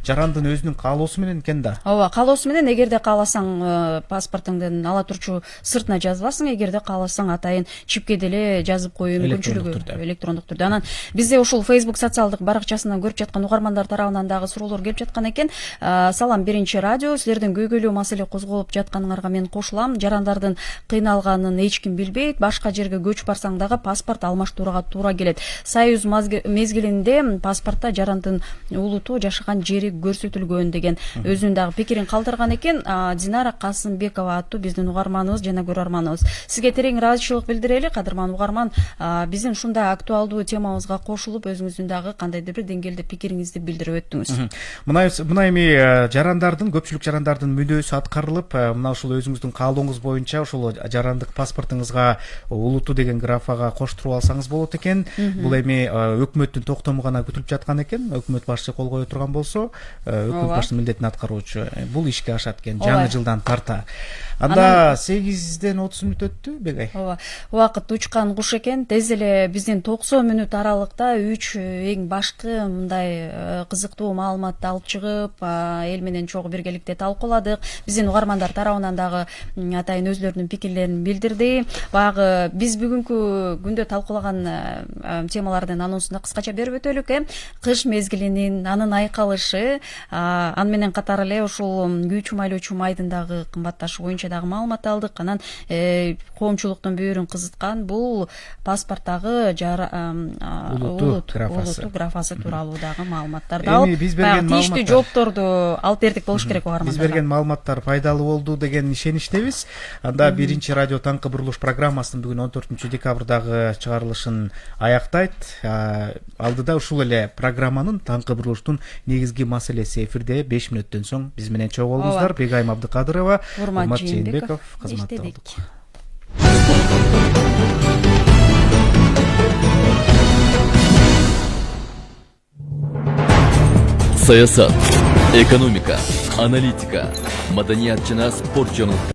жарандын өзүнүн каалоосу менен экен да. Ооба, каалоосу менен, эгерде кааласаң паспортуңдун ала турчу сыртына жазбасың, эгерде кааласаң атайын чипке деле жазып коюу мүмкүнчүлүгү электрондук түрдө. Анан бизде ушул Facebook социалдык баракчасынан көрүп жаткан угармандар тарабынан дагы суроолор келип жаткан экен. Салам, Биринчи радио, силердин көйгөйлүү маселе козголуп жатканыңарга мен кошулам. Жарандардын кыйналганын эч ким билбейт. Башка жерге көчүп барсаң дагы паспорт алмаштырууга туура келет. Союз мезгилинде паспортто жарандын улуту жашаган жери көрсөтүлгөн деген өзүнүн дагы пикирин калтырган экен. Динара Касымбекова аттуу биздин угарманыбыз жана көрөрманыбыз. Сизге терең ыраазычылык билдирели, кадырман угарман. Биздин ушундай актуалдуу темабызга кошулуп, өзүңүздүн дагы кандайдыр бир деңгээлде пикириңизди билдирип өттүңүз. Мына эми жарандардын, көпчүлүк жарандардын мүнөзү аткарылып, мына ушул өзүңүздүн каалооңуз боюнча ушул жарандык паспортуңузга улуттуу деген графага коштуруп алсаңыз болот экен. Бул эми өкмөттүн токтому гана күтүлүп жаткан экен. Өкмөт башчы кол кое турган болсо, өкмөт башчынын милдетин аткаруучу бул ишке ашат экен жаңы жылдан тарта. Анда 8ден 30 мүнөт өттү, Бегай. Ооба. Убакыт учкан куш экен. Тез эле биздин 90 мүнөт аралыкта 3 эң башкы мындай кызыктуу маалыматты алып чыгып, эл менен чогуу биргеликте талкууладык. Биздин угармандар тарабынан дагы атайын өзлөрүнүн пикирлерин билдирди. Баягы биз бүгүнкү күндө талкуулаган темалардын анонсун кыскача берип өтөлүк. Кыш мезгилинин анын айкалышы, аны менен катар эле ушул күйчү майлоочу майдын дагы кымбатташы боюнча дагы маалымат алдык. Анан коомчулуктун бөөрүн кызыткан бул паспорттагы улуттуу графасы тууралуу дагы маалыматтарды алып, тийиштүү жоопторду алып бердик болуш керек угармандарга. Биз берген маалыматтар пайдалуу болду деген ишеничтебиз. Анда Биринчи радио таңкы бурулуш программасынын бүгүн 14 декабрдагы чыгарылышын аяктайт. Алдыда ушул эле программанын таңкы бурулуштун негизги маселеси эфирде 5 мүнөттөн соң биз менен чогуу болуңуздар. Бегайым Абдыкадырова, Урмат Жээнбеков кызматта болдук. Саясат, экономика, аналитика, маданият жана спорт жаңылыктары